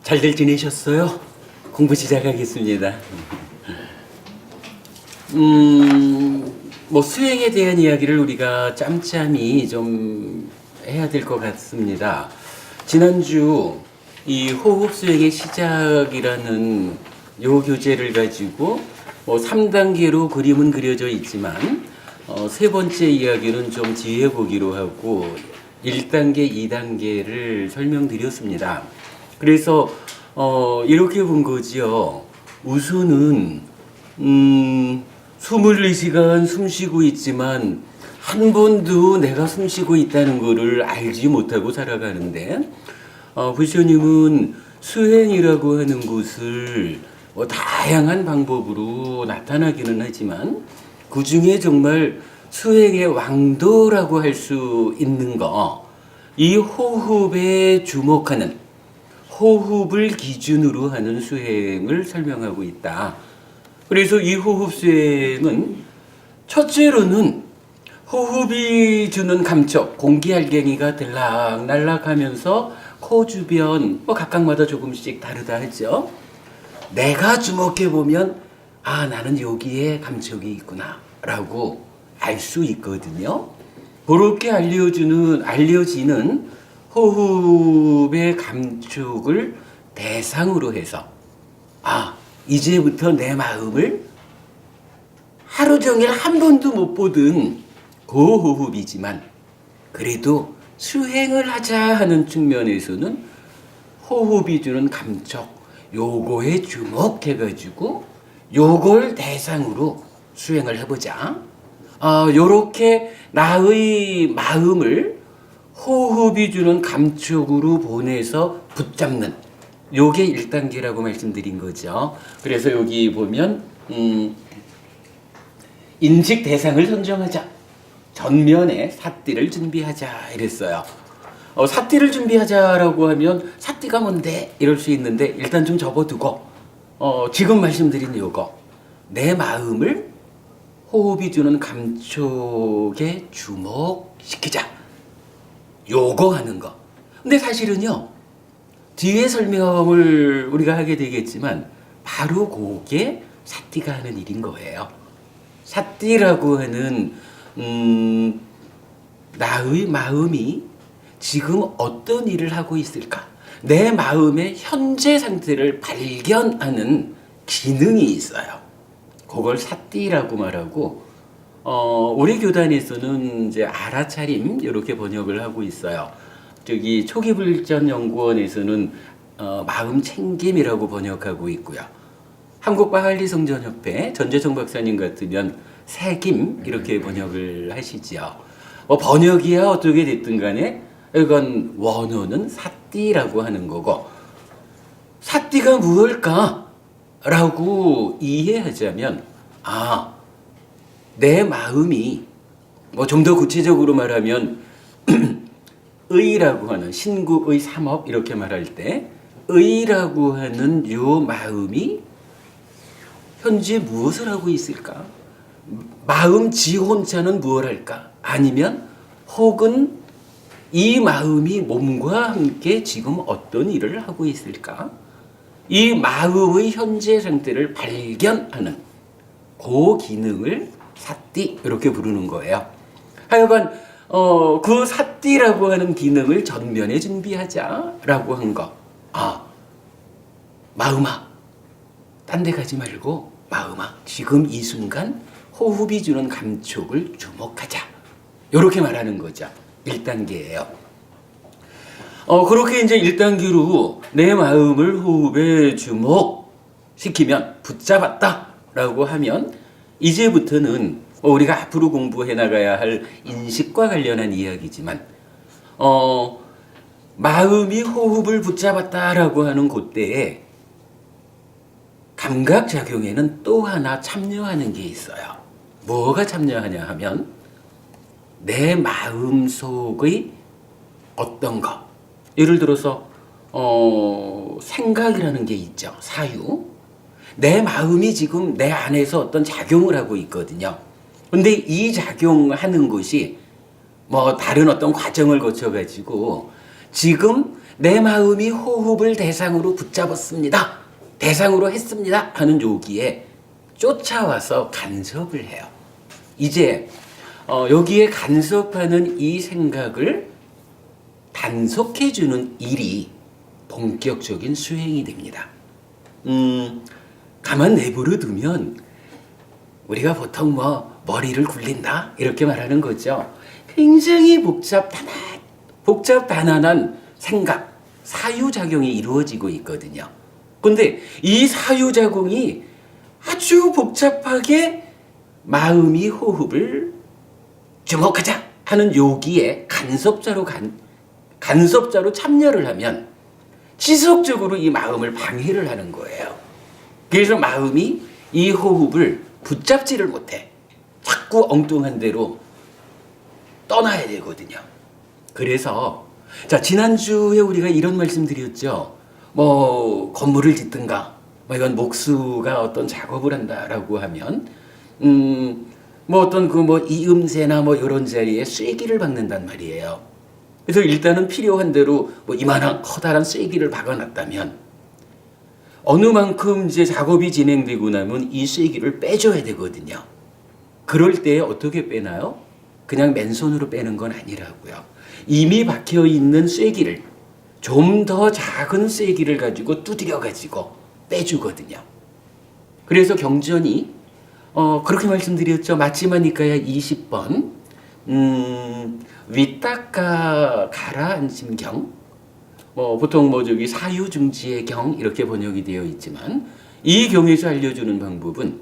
잘들 지내셨어요? 공부 시작하겠습니다. 뭐 수행에 대한 이야기를 우리가 짬짬이 좀 해야 될 것 같습니다. 지난주 이 호흡 수행의 시작이라는 요 교재를 가지고 뭐 3단계로 그림은 그려져 있지만 세 번째 이야기는 좀 뒤에 보기로 하고 1단계, 2단계를 설명드렸습니다. 그래서 이렇게 본 거지요. 우선은 24시간 숨 쉬고 있지만 한 번도 내가 숨 쉬고 있다는 거를 알지 못하고 살아가는데 부처님은 수행이라고 하는 것을 다양한 방법으로 나타나기는 하지만 그 중에 정말 수행의 왕도라고 할 수 있는 거, 이 호흡에 주목하는, 호흡을 기준으로 하는 수행을 설명하고 있다. 그래서 이 호흡 수행은 첫째로는 호흡이 주는 감촉, 공기알갱이가 들락날락하면서 코 주변, 각각마다 조금씩 다르다 하죠. 내가 주목해 보면 나는 여기에 감촉이 있구나 라고 알 수 있거든요. 그렇게 알려지는 호흡의 감촉을 대상으로 해서 이제부터 내 마음을 하루 종일 한 번도 못 보던 그 호흡이지만 그래도 수행을 하자 하는 측면에서는 호흡이 주는 감촉, 요거에 주목해가지고 요걸 대상으로 수행을 해보자. 요렇게 나의 마음을 호흡이 주는 감촉으로 보내서 붙잡는, 요게 1단계라고 말씀드린 거죠. 그래서 여기 보면 인식 대상을 선정하자, 전면에 사띠를 준비하자 이랬어요. 사띠를 준비하자라고 하면 사띠가 뭔데 이럴 수 있는데 일단 좀 접어두고 지금 말씀드린 요거, 내 마음을 호흡이 주는 감촉에 주목시키자, 요거 하는 거. 근데 사실은요, 뒤에 설명을 우리가 하게 되겠지만 바로 그게 사띠가 하는 일인 거예요. 사띠라고 하는 나의 마음이 지금 어떤 일을 하고 있을까? 내 마음의 현재 상태를 발견하는 기능이 있어요. 그걸 사띠라고 말하고, 우리 교단에서는 이제 알아차림 이렇게 번역을 하고 있어요. 저기 초기불전연구원에서는 마음 챙김이라고 번역하고 있고요. 한국바할리성전협회 전재성 박사님 같으면 새김 이렇게 번역을 하시지요. 번역이야 어떻게 됐든 간에 이건 원어는 사띠라고 하는 거고, 사띠가 무엇일까? 라고 이해하자면 내 마음이 좀 더 구체적으로 말하면 의라고 하는, 신구의 삼업 이렇게 말할 때 의라고 하는 요 마음이 현재 무엇을 하고 있을까? 마음 지 혼자는 무엇을 할까? 아니면 혹은 이 마음이 몸과 함께 지금 어떤 일을 하고 있을까? 이 마음의 현재 상태를 발견하는 그 기능을 사띠 이렇게 부르는 거예요. 하여간 그 사띠라고 하는 기능을 전면에 준비하자라고 한 거. 마음아, 딴 데 가지 말고 마음아, 지금 이 순간 호흡이 주는 감촉을 주목하자. 이렇게 말하는 거죠. 1단계예요. 그렇게 이제 1단계로 내 마음을 호흡에 주목시키면, 붙잡았다라고 하면 이제부터는 우리가 앞으로 공부해 나가야 할 인식과 관련한 이야기지만 마음이 호흡을 붙잡았다라고 하는 그때에 감각작용에는 또 하나 참여하는 게 있어요. 뭐가 참여하냐 하면 내 마음속의 어떤 것, 예를 들어서 생각이라는 게 있죠. 사유. 내 마음이 지금 내 안에서 어떤 작용을 하고 있거든요. 근데 이 작용하는 것이 다른 어떤 과정을 거쳐가지고 지금 내 마음이 호흡을 대상으로 붙잡았습니다. 대상으로 했습니다. 하는 요기에 쫓아와서 간섭을 해요. 이제 여기에 간섭하는 이 생각을 단속해주는 일이 본격적인 수행이 됩니다. 가만 내버려 두면 우리가 보통 머리를 굴린다 이렇게 말하는 거죠. 굉장히 복잡 단안한 생각, 사유작용이 이루어지고 있거든요. 근데 이 사유작용이 아주 복잡하게 마음이 호흡을 주목하자 하는 요기에 간섭자로 참여를 하면 지속적으로 이 마음을 방해를 하는 거예요. 그래서 마음이 이 호흡을 붙잡지를 못해. 자꾸 엉뚱한 데로 떠나야 되거든요. 그래서 지난주에 우리가 이런 말씀 드렸죠. 건물을 짓든가 이건 목수가 어떤 작업을 한다라고 하면 어떤 이음새나 이런 자리에 쐐기를 박는단 말이에요. 그래서 일단은 필요한 대로 이만한 커다란 쐐기를 박아놨다면 어느 만큼 이제 작업이 진행되고 나면 이 쐐기를 빼줘야 되거든요. 그럴 때 어떻게 빼나요? 그냥 맨손으로 빼는 건 아니라고요. 이미 박혀 있는 쐐기를 좀 더 작은 쐐기를 가지고 두드려 가지고 빼주거든요. 그래서 경전이 그렇게 말씀드렸죠. 맞지마니까야 20번 위닦아 가라앉힘경 보통 사유중지의 경 이렇게 번역이 되어 있지만 이 경에서 알려주는 방법은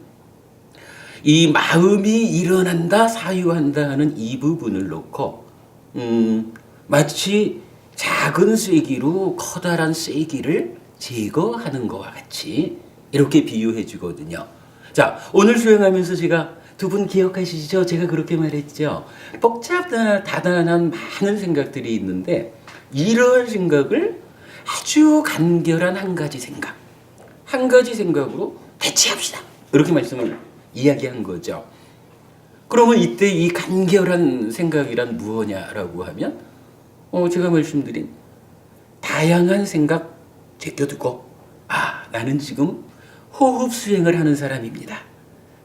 이 마음이 일어난다 사유한다 하는 이 부분을 놓고 마치 작은 쐐기로 커다란 쐐기를 제거하는 것과 같이 이렇게 비유해 주거든요. 자, 오늘 수행하면서 제가 두 분 기억하시죠? 제가 그렇게 말했죠. 복잡다단한 많은 생각들이 있는데 이러한 생각을 아주 간결한 한 가지 생각으로 대체합시다. 이렇게 말씀을 이야기한 거죠. 그러면 이때 이 간결한 생각이란 무엇냐라고 하면 제가 말씀드린 다양한 생각 제껴두고 나는 지금 호흡 수행을 하는 사람입니다.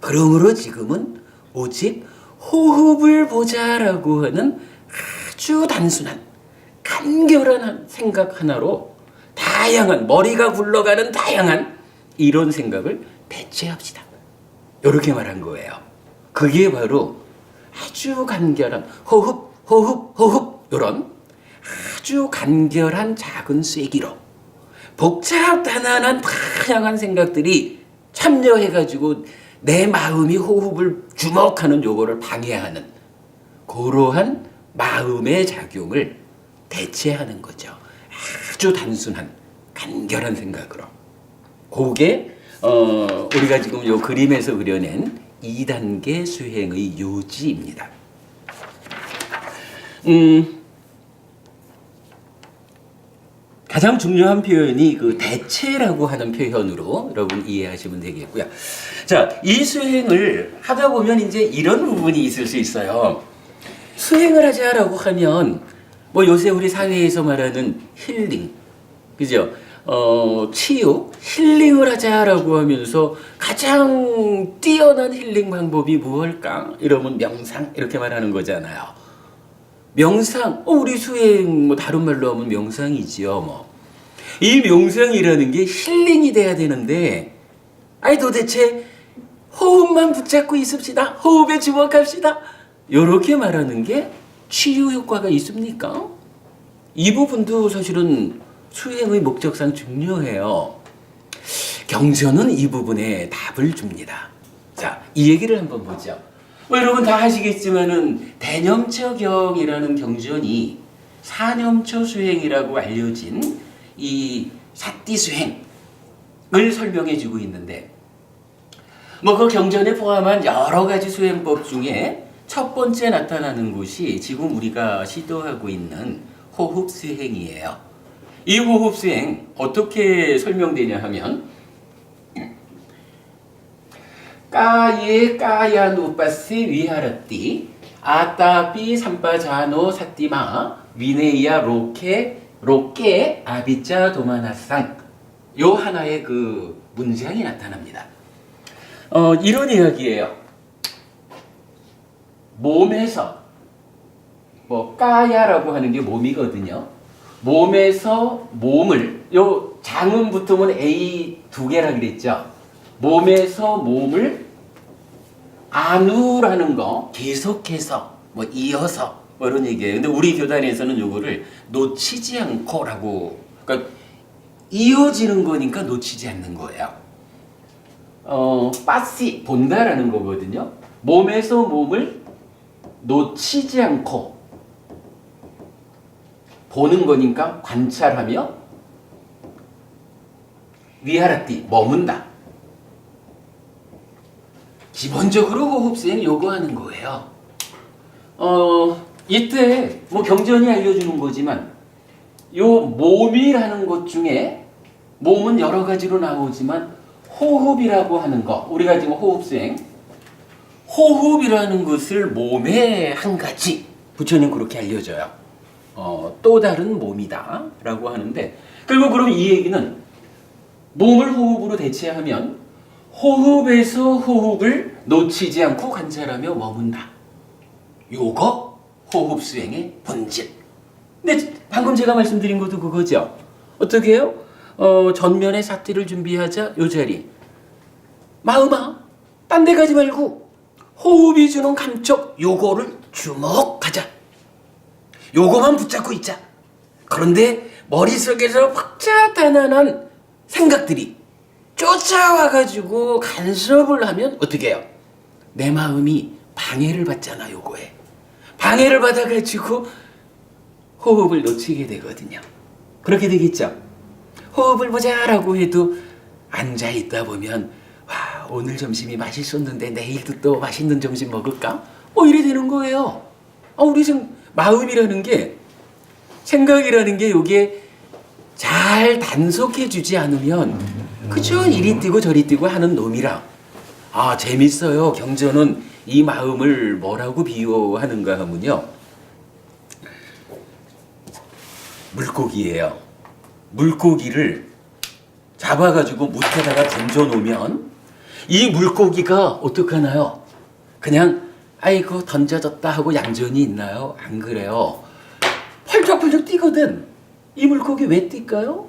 그러므로 지금은 오직 호흡을 보자라고 하는 아주 단순한 간결한 생각 하나로 머리가 굴러가는 다양한 이런 생각을 대체합시다. 이렇게 말한 거예요. 그게 바로 아주 간결한 호흡 이런 아주 간결한 작은 쐐기로 복잡단안한 다양한 생각들이 참여해가지고 내 마음이 호흡을 주목하는 요거를 방해하는 그러한 마음의 작용을 대체하는 거죠. 아주 단순한 간결한 생각으로. 그게 우리가 지금 요 그림에서 그려낸 2단계 수행의 요지입니다. 가장 중요한 표현이 그 대체라고 하는 표현으로 여러분 이해하시면 되겠고요. 자, 이 수행을 하다 보면 이제 이런 부분이 있을 수 있어요. 수행을 하자라고 하면 요새 우리 사회에서 말하는 힐링, 그죠? 치유, 힐링을 하자라고 하면서 가장 뛰어난 힐링 방법이 무엇일까? 이러면 명상 이렇게 말하는 거잖아요. 명상, 우리 수행 다른 말로 하면 명상이지요. 이 명상이라는 게 힐링이 돼야 되는데 도대체 호흡만 붙잡고 있읍시다. 호흡에 주목합시다. 이렇게 말하는 게 치유 효과가 있습니까? 이 부분도 사실은 수행의 목적상 중요해요. 경전은 이 부분에 답을 줍니다. 자, 이 얘기를 한번 보죠. 여러분 다 아시겠지만은 대념처경이라는 경전이 사념처 수행이라고 알려진 이 사띠 수행을 설명해 주고 있는데 그 경전에 포함한 여러 가지 수행법 중에 첫 번째 나타나는 것이 지금 우리가 시도하고 있는 호흡 수행이에요. 이 호흡 수행 어떻게 설명되냐 하면 까예 까야누빠시 위하라띠 아따비 삼빠자노 사띠마 위네이야 로케 로께 아비짜 도마나상 요 하나의 그 문장이 나타납니다. 이런 이야기예요. 몸에서 뭐 까야라고 하는 게 몸이거든요. 몸에서 몸을 요 장음 붙으면 A 두 개라 그랬죠. 몸에서 몸을 안우라는 거 계속해서 뭐 이어서 뭐 이런 얘기예요. 근데 우리 교단에서는 요거를 놓치지 않고라고, 그러니까 이어지는 거니까 놓치지 않는 거예요. 빠시 본다라는 거거든요. 몸에서 몸을 놓치지 않고 보는 거니까 관찰하며 위하라띠 머문다. 기본적으로 호흡수행 요거 하는 거예요. 이때 뭐 경전이 알려주는 거지만 요 몸이라는 것 중에 몸은 여러 가지로 나오지만 호흡이라고 하는 거, 우리가 지금 호흡수행 호흡이라는 것을 몸의 한 가지 부처님 그렇게 알려줘요. 또 다른 몸이다 라고 하는데, 그리고 그럼 이 얘기는 몸을 호흡으로 대체하면 호흡에서 호흡을 놓치지 않고 관찰하며 머문다. 요거 호흡 수행의 본질. 근데 방금 제가 말씀드린 것도 그거죠. 어떻게 해요? 전면에 사티를 준비하자. 요 자리. 마음아, 딴 데 가지 말고 호흡이 주는 감촉 요거를 주목하자. 요거만 붙잡고 있자. 그런데 머릿속에서 복잡단단한 생각들이 쫓아와가지고 간섭을 하면 어떻게 해요? 내 마음이 방해를 받잖아. 요거에 방해를 받아가지고 호흡을 놓치게 되거든요. 그렇게 되겠죠. 호흡을 보자라고 해도 앉아있다 보면 와, 오늘 점심이 맛있었는데 내일도 또 맛있는 점심 먹을까? 뭐 이래 되는 거예요. 우리 지금 마음이라는 게, 생각이라는 게 요게 잘 단속해 주지 않으면 그저 이리 뛰고 저리 뛰고 하는 놈이라. 재밌어요. 경전은 이 마음을 뭐라고 비유하는가 하면요, 물고기예요. 물고기를 잡아가지고 묻에다가 던져놓으면 이 물고기가 어떡하나요? 그냥 아이고 던져졌다 하고 얌전히 있나요? 안 그래요. 펄쩍펄쩍 뛰거든. 이 물고기 왜 뛸까요?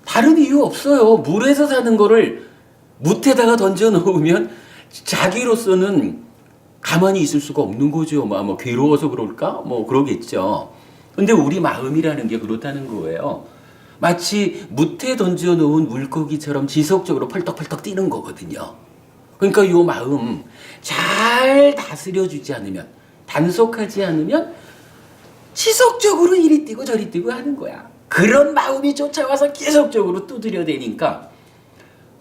다른 이유 없어요. 물에서 사는 거를 묻에다가 던져놓으면 자기로서는 가만히 있을 수가 없는 거죠. 뭐 괴로워서 그럴까? 뭐 그러겠죠. 근데 우리 마음이라는 게 그렇다는 거예요. 마치 묻에 던져놓은 물고기처럼 지속적으로 펄떡펄떡 뛰는 거거든요. 그러니까 이 마음 잘 다스려주지 않으면, 단속하지 않으면 지속적으로 이리 뛰고 저리 뛰고 하는 거야. 그런 마음이 쫓아와서 계속적으로 두드려대니까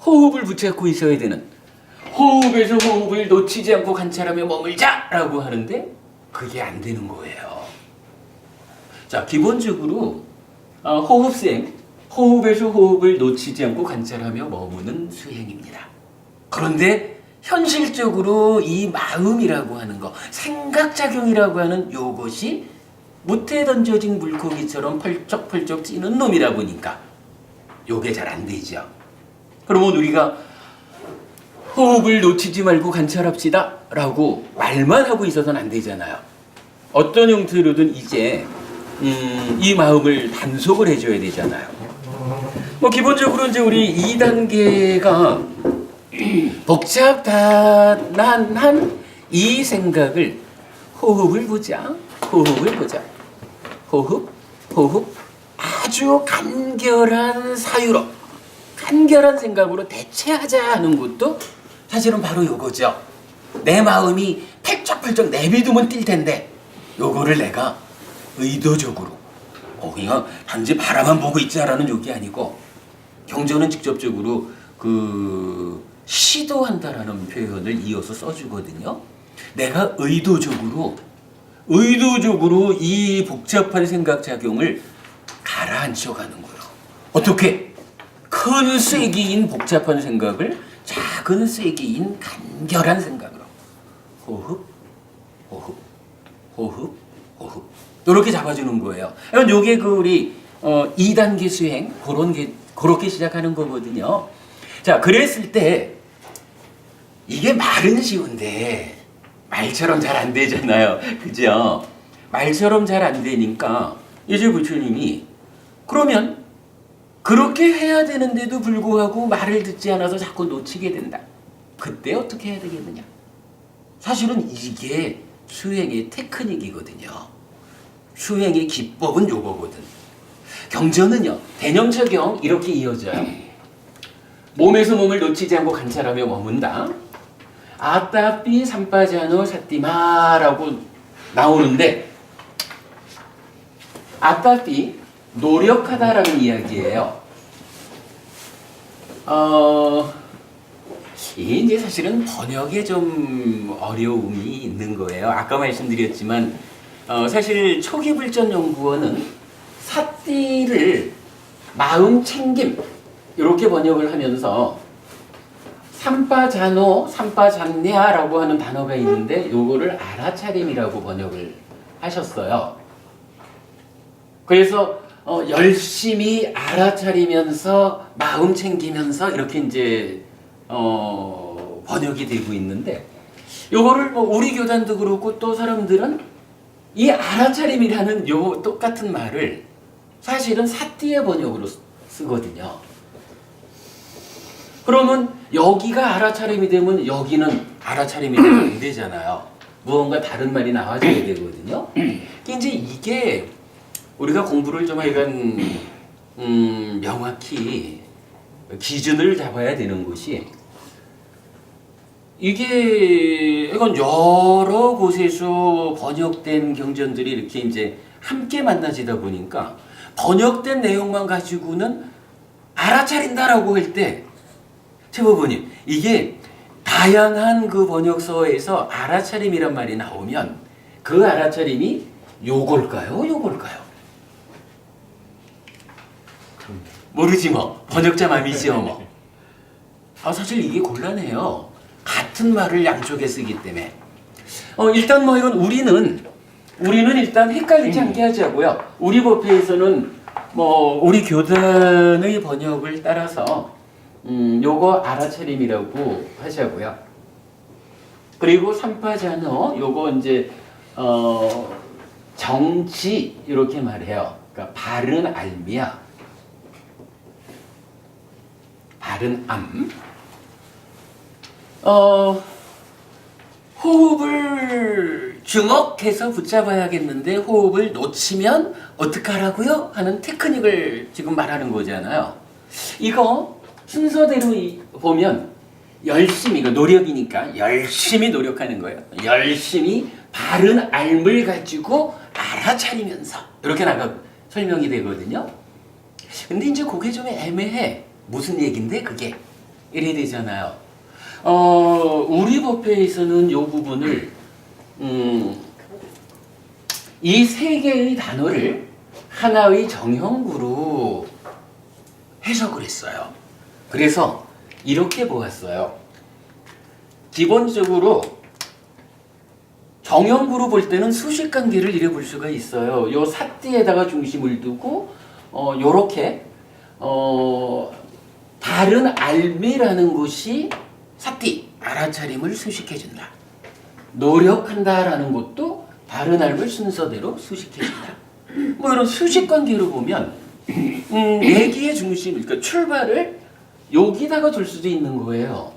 호흡을 붙잡고 있어야 되는, 호흡에서 호흡을 놓치지 않고 관찰하며 머물자라고 하는데 그게 안 되는 거예요. 자, 기본적으로 호흡 수행, 호흡에서 호흡을 놓치지 않고 관찰하며 머무는 수행입니다. 그런데 현실적으로 이 마음이라고 하는 거, 생각작용이라고 하는 요것이 묻에 던져진 물고기처럼 펄쩍펄쩍 뛰는 놈이라 보니까 요게 잘 안 되죠. 그러면 우리가 호흡을 놓치지 말고 관찰합시다 라고 말만 하고 있어서는 안 되잖아요. 어떤 형태로든 이제 이 마음을 단속을 해줘야 되잖아요. 뭐 기본적으로 이제 우리 2단계가 복잡단한 이 생각을 호흡을 보자, 호흡을 보자, 호흡, 호흡, 아주 간결한 사유로, 간결한 생각으로 대체하자 하는 것도 사실은 바로 요거죠. 내 마음이 펄쩍펄쩍 내비두면 뛸 텐데 요거를 내가 의도적으로 그냥 단지 바라만 보고 있자라는 욕이 아니고, 경전은 직접적으로 시도한다라는 표현을 이어서 써주거든요. 내가 의도적으로 이 복잡한 생각작용을 가라앉혀가는 거예요. 어떻게? 큰 쐐기인 복잡한 생각을 작은 쐐기인 간결한 생각으로 호흡, 호흡, 호흡, 호흡 이렇게 잡아주는 거예요. 이건 요게 우리 2단계 수행 그렇게 시작하는 거거든요. 자, 그랬을 때 이게 말은 쉬운데 말처럼 잘 안 되잖아요. 그죠? 말처럼 잘 안 되니까 이제 부처님이 그러면 그렇게 해야 되는데도 불구하고 말을 듣지 않아서 자꾸 놓치게 된다. 그때 어떻게 해야 되겠느냐? 사실은 이게 수행의 테크닉이거든요. 수행의 기법은 요거거든. 경전은요, 대념처경 이렇게 이어져요. 몸에서 몸을 놓치지 않고 관찰하며 머문다. 아따삐 삼빠자노 사띠마라고 나오는데, 아따삐 노력하다라는 이야기예요. 이게 이제 사실은 번역에 좀 어려움이 있는 거예요. 아까 말씀드렸지만 사실 초기불전연구원은 사띠를 마음 챙김 이렇게 번역을 하면서 삼빠자노, 삼빠잔냐라고 하는 단어가 있는데 요거를 알아차림이라고 번역을 하셨어요. 그래서 열심히 알아차리면서 마음 챙기면서 이렇게 이제 번역이 되고 있는데 요거를 우리 교단도 그렇고 또 사람들은 이 알아차림이라는 요 똑같은 말을 사실은 사띠의 번역으로 쓰거든요. 그러면 여기가 알아차림이 되면 여기는 알아차림이 되면 안 되잖아요. 무언가 다른 말이 나와줘야 되거든요. 이제 이게 우리가 공부를 좀 하여간 명확히 기준을 잡아야 되는 것이 이게 이건 여러 곳에서 번역된 경전들이 이렇게 이제 함께 만나지다 보니까 번역된 내용만 가지고는 알아차린다라고 할 때 최보부님 이게 다양한 그 번역서에서 알아차림이란 말이 나오면 그 알아차림이 요걸까요? 요걸까요? 모르지 뭐. 번역자 맘이지요 뭐. 사실 이게 곤란해요. 같은 말을 양쪽에 쓰기 때문에. 일단 뭐 이건 우리는 일단 헷갈리지 않게 하자고요. 우리 법회에서는 뭐 우리 교단의 번역을 따라서 요거 알아차림이라고 하자고요. 그리고 삼파자노 요거 이제 정치 이렇게 말해요. 그러니까 바른 알미야. 바른 암. 호흡을 주먹해서 붙잡아야겠는데 호흡을 놓치면 어떡하라고요? 하는 테크닉을 지금 말하는 거잖아요. 이거 순서대로 보면 열심히, 이거 노력이니까 열심히 노력하는 거예요. 열심히 바른 알을 가지고 알아차리면서 이렇게 설명이 되거든요. 근데 이제 그게 좀 애매해. 무슨 얘긴데 그게? 이래 되잖아요. 우리 법회에서는 이 부분을 이 세 개의 단어를 하나의 정형구로 해석을 했어요. 그래서 이렇게 보았어요. 기본적으로 정형구로 볼 때는 수식관계를 이래 볼 수가 있어요. 요 사띠에다가 중심을 두고 요렇게 다른 알미라는 것이 사띠, 알아차림을 수식해준다. 노력한다라는 것도 다른 알을 순서대로 수식해준다. 뭐 이런 수식관계로 보면 얘기의 중심, 그러니까 출발을 여기다가 둘 수도 있는 거예요.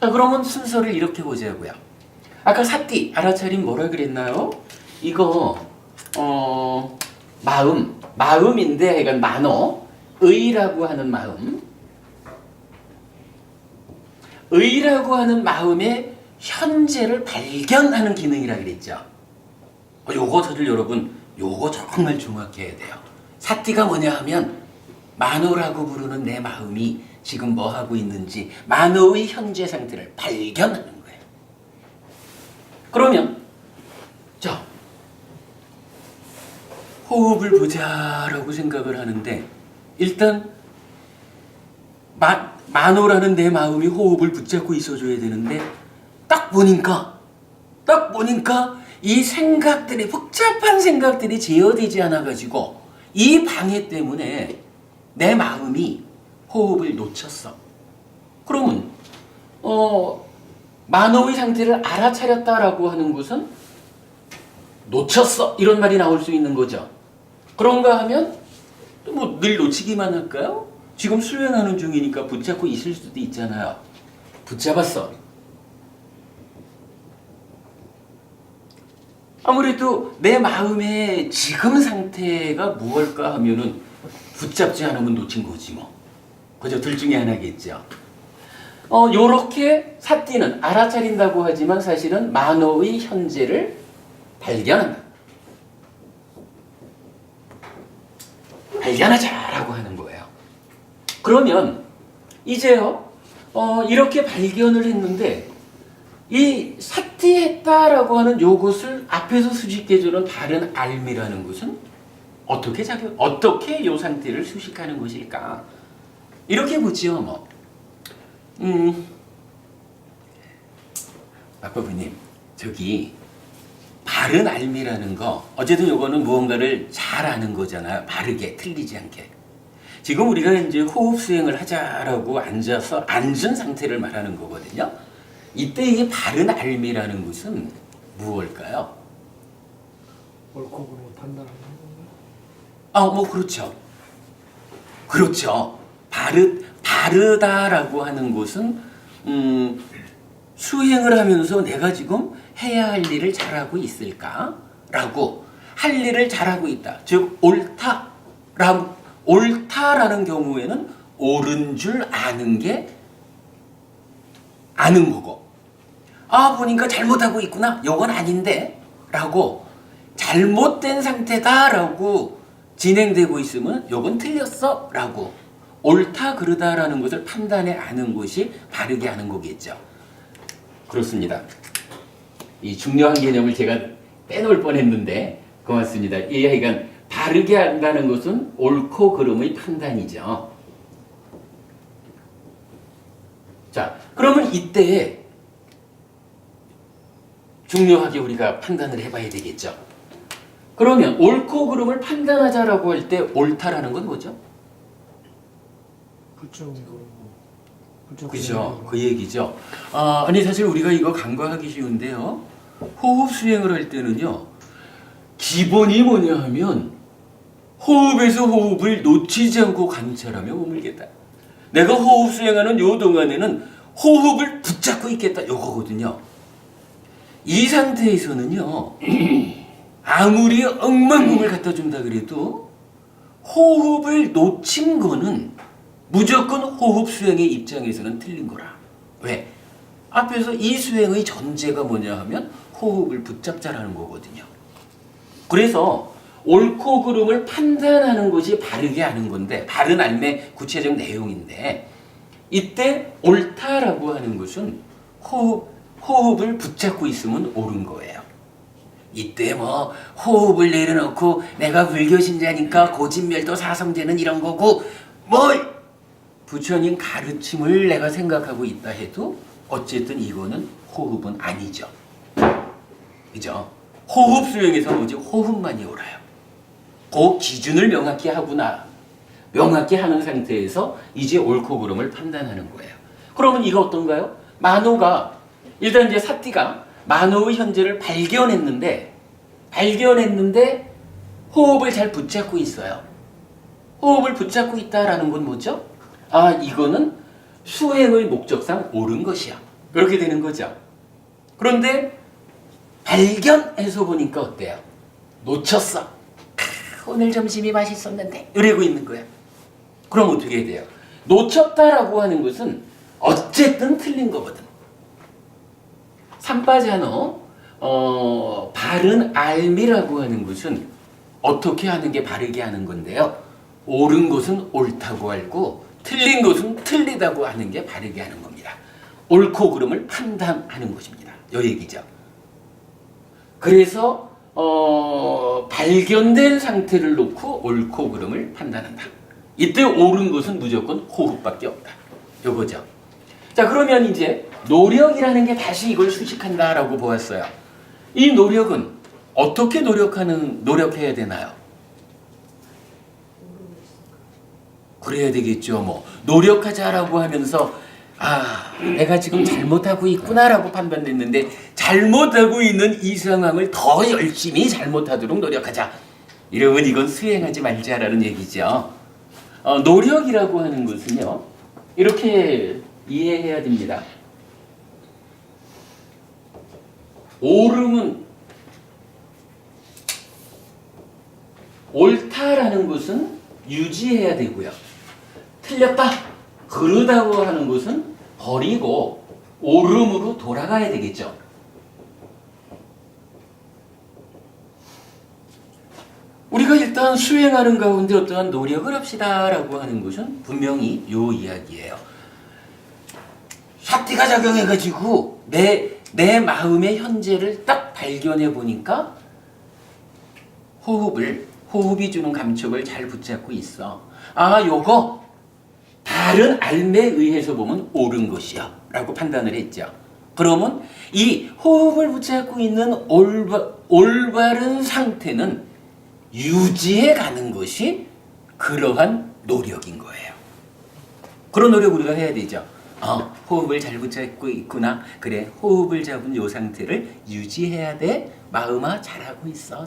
자, 그러면 순서를 이렇게 보자고요. 아까 사띠, 알아차림 뭐라 그랬나요? 이거 마음인데 이건 만어, 의라고 하는 마음. 의라고 하는 마음의 현재를 발견하는 기능이라 그랬죠. 요거 저들 여러분 요거 정말 정확히 해야 돼요. 사띠가 뭐냐 하면 만호라고 부르는 내 마음이 지금 뭐 하고 있는지 만호의 현재 상태를 발견하는 거예요. 그러면 자 호흡을 보자라고 생각을 하는데 일단 만호라는 내 마음이 호흡을 붙잡고 있어줘야 되는데 딱 보니까 이 생각들이 복잡한 생각들이 제어되지 않아가지고 이 방해 때문에 내 마음이 호흡을 놓쳤어. 그러면 만호의 상태를 알아차렸다라고 하는 것은 놓쳤어 이런 말이 나올 수 있는 거죠. 그런가 하면 뭐 늘 놓치기만 할까요? 지금 수행하는 중이니까 붙잡고 있을 수도 있잖아요. 붙잡았어. 아무래도 내 마음의 지금 상태가 무엇일까 하면은 붙잡지 않으면 놓친 거지 뭐. 그죠? 둘 중에 하나겠죠. 요렇게 사띠는 알아차린다고 하지만 사실은 만호의 현재를 발견한다. 발견하자라고 하는 거예요. 그러면 이제요, 이렇게 발견을 했는데 이 사띠했다라고 하는 요것을 앞에서 수식해주는 바른 알미라는 것은 어떻게 요 상태를 수식하는 것일까? 이렇게 보지요, 뭐. 박법부님, 저기 바른 알미라는 거 어쨌든 요거는 무언가를 잘 아는 거잖아요. 바르게 틀리지 않게. 지금 우리가 이제 호흡 수행을 하자라고 앉아서 앉은 상태를 말하는 거거든요. 이때 이 바른 알미라는 것은 무엇일까요? 옳고 그름을 판단하는 건가요? 뭐 그렇죠. 그렇죠. 바르다라고 하는 것은 수행을 하면서 내가 지금 해야 할 일을 잘하고 있을까라고 할 일을 잘하고 있다. 즉 옳다라는 경우에는 옳은 줄 아는 게 아는 거고, 보니까 잘못하고 있구나. 요건 아닌데 라고 잘못된 상태다라고 진행되고 있으면 요건 틀렸어 라고 옳다 그르다라는 것을 판단해 아는 것이 바르게 하는 거겠죠. 그렇습니다. 이 중요한 개념을 제가 빼놓을 뻔했는데 고맙습니다. 그러니까 바르게 한다는 것은 옳고 그름의 판단이죠. 자, 그러면 이때 중요하게 우리가 판단을 해봐야 되겠죠. 그러면 옳고 그름을 판단하자라고 할 때 옳다라는 건 뭐죠? 그죠? 그 얘기죠. 아니 사실 우리가 이거 간과하기 쉬운데요. 호흡 수행을 할 때는요. 기본이 뭐냐 하면 호흡에서 호흡을 놓치지 않고 관찰하며 머물겠다. 내가 호흡 수행하는 요 동안에는 호흡을 붙잡고 있겠다. 요거거든요. 이 상태에서는요. 아무리 억만금을 갖다 준다 그래도 호흡을 놓친 거는 무조건 호흡 수행의 입장에서는 틀린 거라. 왜? 앞에서 이 수행의 전제가 뭐냐 하면 호흡을 붙잡자라는 거거든요. 그래서 옳고 그름을 판단하는 것이 바르게 하는 건데, 바른 알매 구체적 내용인데, 이때 옳다라고 하는 것은 호흡을 붙잡고 있으면 옳은 거예요. 이때 뭐 호흡을 내려놓고 내가 불교신자니까 고진멸도 사성제는 이런 거고 뭘 부처님 가르침을 내가 생각하고 있다 해도 어쨌든 이거는 호흡은 아니죠. 그죠? 호흡 수행에서 오직 호흡만이 옳아요. 그 기준을 명확히 하는 상태에서 이제 옳고 그름을 판단하는 거예요. 그러면 이거 어떤가요? 만호가 일단 이제 사띠가 만호의 현재를 발견했는데 호흡을 잘 붙잡고 있어요. 호흡을 붙잡고 있다라는 건 뭐죠? 이거는 수행의 목적상 옳은 것이야. 그렇게 되는 거죠. 그런데 발견해서 보니까 어때요? 놓쳤어. 오늘 점심이 맛있었는데 이러고 있는 거야. 그럼 어떻게 돼요? 놓쳤다라고 하는 것은 어쨌든 틀린 거거든. 삼바자노 바른 알미라고 하는 것은 어떻게 하는 게 바르게 하는 건데요. 옳은 것은 옳다고 알고 틀린 것은 틀리다고 하는 게 바르게 하는 겁니다. 옳고 그름을 판단하는 것입니다. 요 얘기죠. 그래서 발견된 상태를 놓고 옳고 그름을 판단한다. 이때 옳은 것은 무조건 호흡밖에 없다. 요거죠. 자, 그러면 이제 노력이라는 게 다시 이걸 수식한다라고 보았어요. 이 노력은 어떻게 노력해야 되나요? 그래야 되겠죠. 뭐 노력하자라고 하면서 내가 지금 잘못하고 있구나라고 판단됐는데 잘못하고 있는 이 상황을 더 열심히 잘못하도록 노력하자. 이러면 이건 수행하지 말자라는 얘기죠. 노력이라고 하는 것은요, 이렇게 이해해야 됩니다. 옳음은, 옳다라는 것은 유지해야 되고요. 틀렸다, 그르다고 하는 것은 버리고 옳음으로 돌아가야 되겠죠. 우리가 일단 수행하는 가운데 어떠한 노력을 합시다라고 하는 것은 분명히 요 이야기예요. 샤티가 작용해가지고 내 마음의 현재를 딱 발견해 보니까 호흡이 주는 감촉을 잘 붙잡고 있어. 요거 다른 알매에 의해서 보면 옳은 것이야 라고 판단을 했죠. 그러면 이 호흡을 붙잡고 있는 올바른 상태는 유지해 가는 것이 그러한 노력인 거예요. 그런 노력 우리가 해야 되죠. 호흡을 잘 붙잡고 있구나. 그래, 호흡을 잡은 요 상태를 유지해야 돼. 마음아, 잘하고 있어.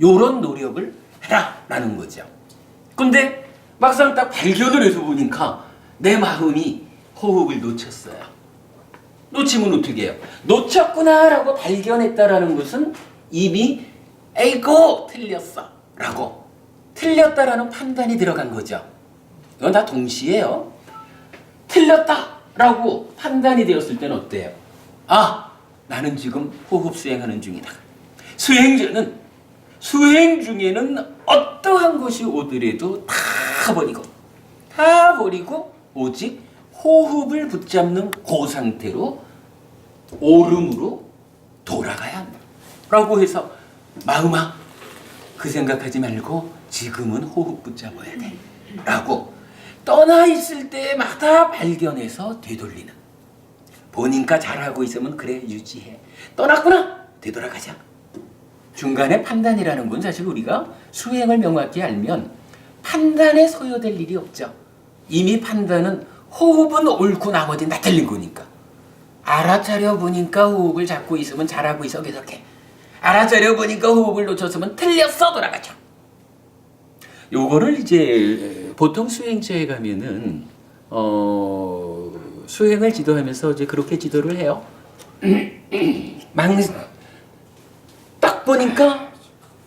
요런 노력을 해라 라는 거죠. 근데 막상 딱 발견을 해서 보니까 내 마음이 호흡을 놓쳤어요. 놓치면 어떻게 해요? 놓쳤구나 라고 발견했다라는 것은 이미 에이고 틀렸어 라고 틀렸다라는 판단이 들어간 거죠. 이건 다 동시에요. 틀렸다 라고 판단이 되었을 때는 어때요? 나는 지금 호흡 수행하는 중이다. 수행자는 수행 중에는 어떠한 것이 오더라도 다 버리고 오직 호흡을 붙잡는 그 상태로 옳음으로 돌아가야 한다 라고 해서 마음아, 그 생각하지 말고 지금은 호흡 붙잡아야 돼 라고 떠나 있을 때마다 발견해서 되돌리는. 보니까 잘하고 있으면 그래, 유지해. 떠났구나, 되돌아가자. 중간에 판단이라는 건 사실 우리가 수행을 명확히 알면 판단에 소요될 일이 없죠. 이미 판단은 호흡은 옳고 나머지는 다 틀린 거니까. 알아차려 보니까 호흡을 잡고 있으면 잘하고 있어, 계속해. 알아차려 보니까 호흡을 놓쳤으면 틀렸어, 돌아가자. 요거를 이제 보통 수행처에 가면은 수행을 지도하면서 이제 그렇게 지도를 해요. 딱 보니까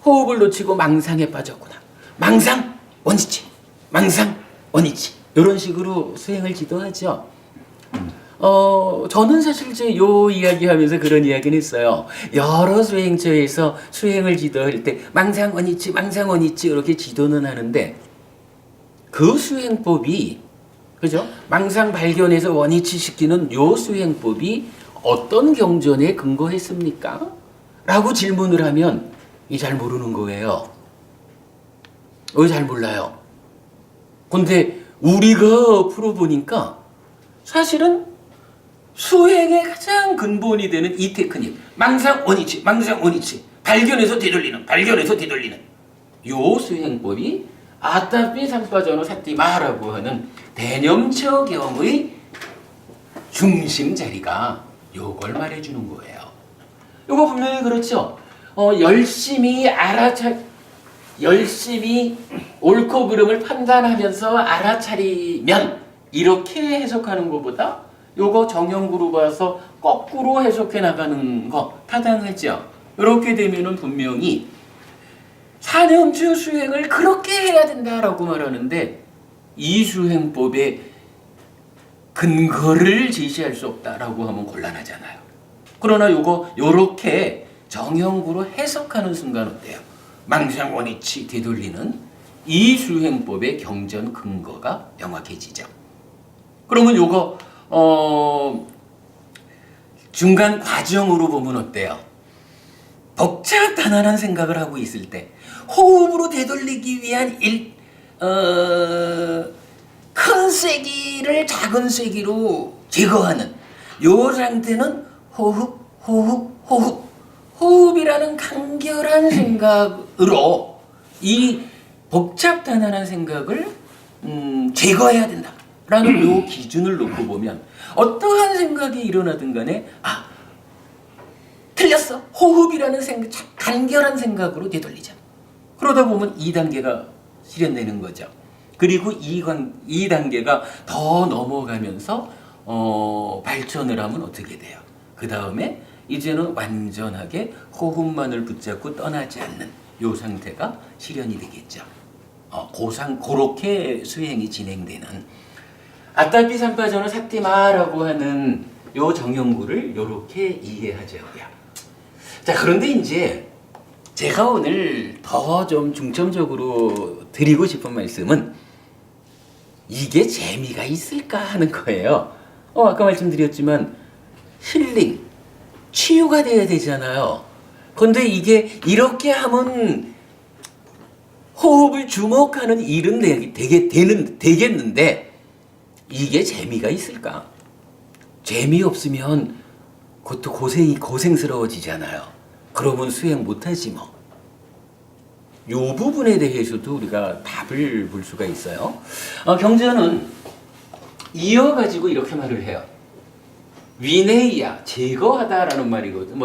호흡을 놓치고 망상에 빠졌구나. 망상 원위치, 망상 원위치. 이런 식으로 수행을 지도하죠. 저는 사실 이제 요 이야기하면서 그런 이야기는 했어요. 여러 수행처에서 수행을 지도할 때 망상 원위치 이렇게 지도는 하는데 그 수행법이, 그죠? 망상 발견해서 원위치 시키는 요 수행법이 어떤 경전에 근거했습니까? 라고 질문을 하면 잘 모르는 거예요. 잘 몰라요. 근데 우리가 풀어보니까 사실은 수행의 가장 근본이 되는 이 테크닉, 망상 원위치, 발견해서 되돌리는 요 수행법이 아따삐 삼빠전어 사띠마라고 하는 대념처경의 중심 자리가 요걸 말해주는 거예요. 요거 분명히 그렇죠. 열심히 옳고 그름을 판단하면서 알아차리면 이렇게 해석하는 것보다 요거 정형구로 봐서 거꾸로 해석해 나가는 거 타당하죠. 이렇게 되면은 분명히 사념주 수행을 그렇게 해야 된다라고 말하는데 이 수행법의 근거를 제시할 수 없다라고 하면 곤란하잖아요. 그러나 요렇게 정형구로 해석하는 순간 어때요? 망상원위치 되돌리는 이 수행법의 경전 근거가 명확해지죠. 그러면 요거 중간 과정으로 보면 어때요? 복잡단단한 생각을 하고 있을 때 호흡으로 되돌리기 위한 큰 쐐기를 작은 쐐기로 제거하는 요 상태는 호흡이라는 간결한 생각으로 이 복잡단단한 생각을 제거해야 된다라는 요 기준을 놓고 보면 어떠한 생각이 일어나든 간에 틀렸어. 호흡이라는 생각, 간결한 생각으로 되돌리자. 그러다 보면 2단계가 실현되는 거죠. 그리고 2단계가 더 넘어가면서 발전을 하면 어떻게 돼요? 그 다음에 이제는 완전하게 호흡만을 붙잡고 떠나지 않는 요 상태가 실현이 되겠죠. 그렇게 수행이 진행되는 아따피 삼파전을 사티마라고 하는 요 정형구를 요렇게 이해하자고요. 자, 그런데 이제 제가 오늘 더 좀 중점적으로 드리고 싶은 말씀은 이게 재미가 있을까 하는 거예요. 아까 말씀드렸지만 힐링, 치유가 돼야 되잖아요. 근데 이게 이렇게 하면 호흡을 주목하는 일은 되겠는데 이게 재미가 있을까? 재미없으면 그것도 고생스러워지잖아요. 그러면 수행 못하지 뭐. 요 부분에 대해서도 우리가 답을 볼 수가 있어요. 경전은 이어가지고 이렇게 말을 해요. 위네이야, 제거하다라는 말이거든.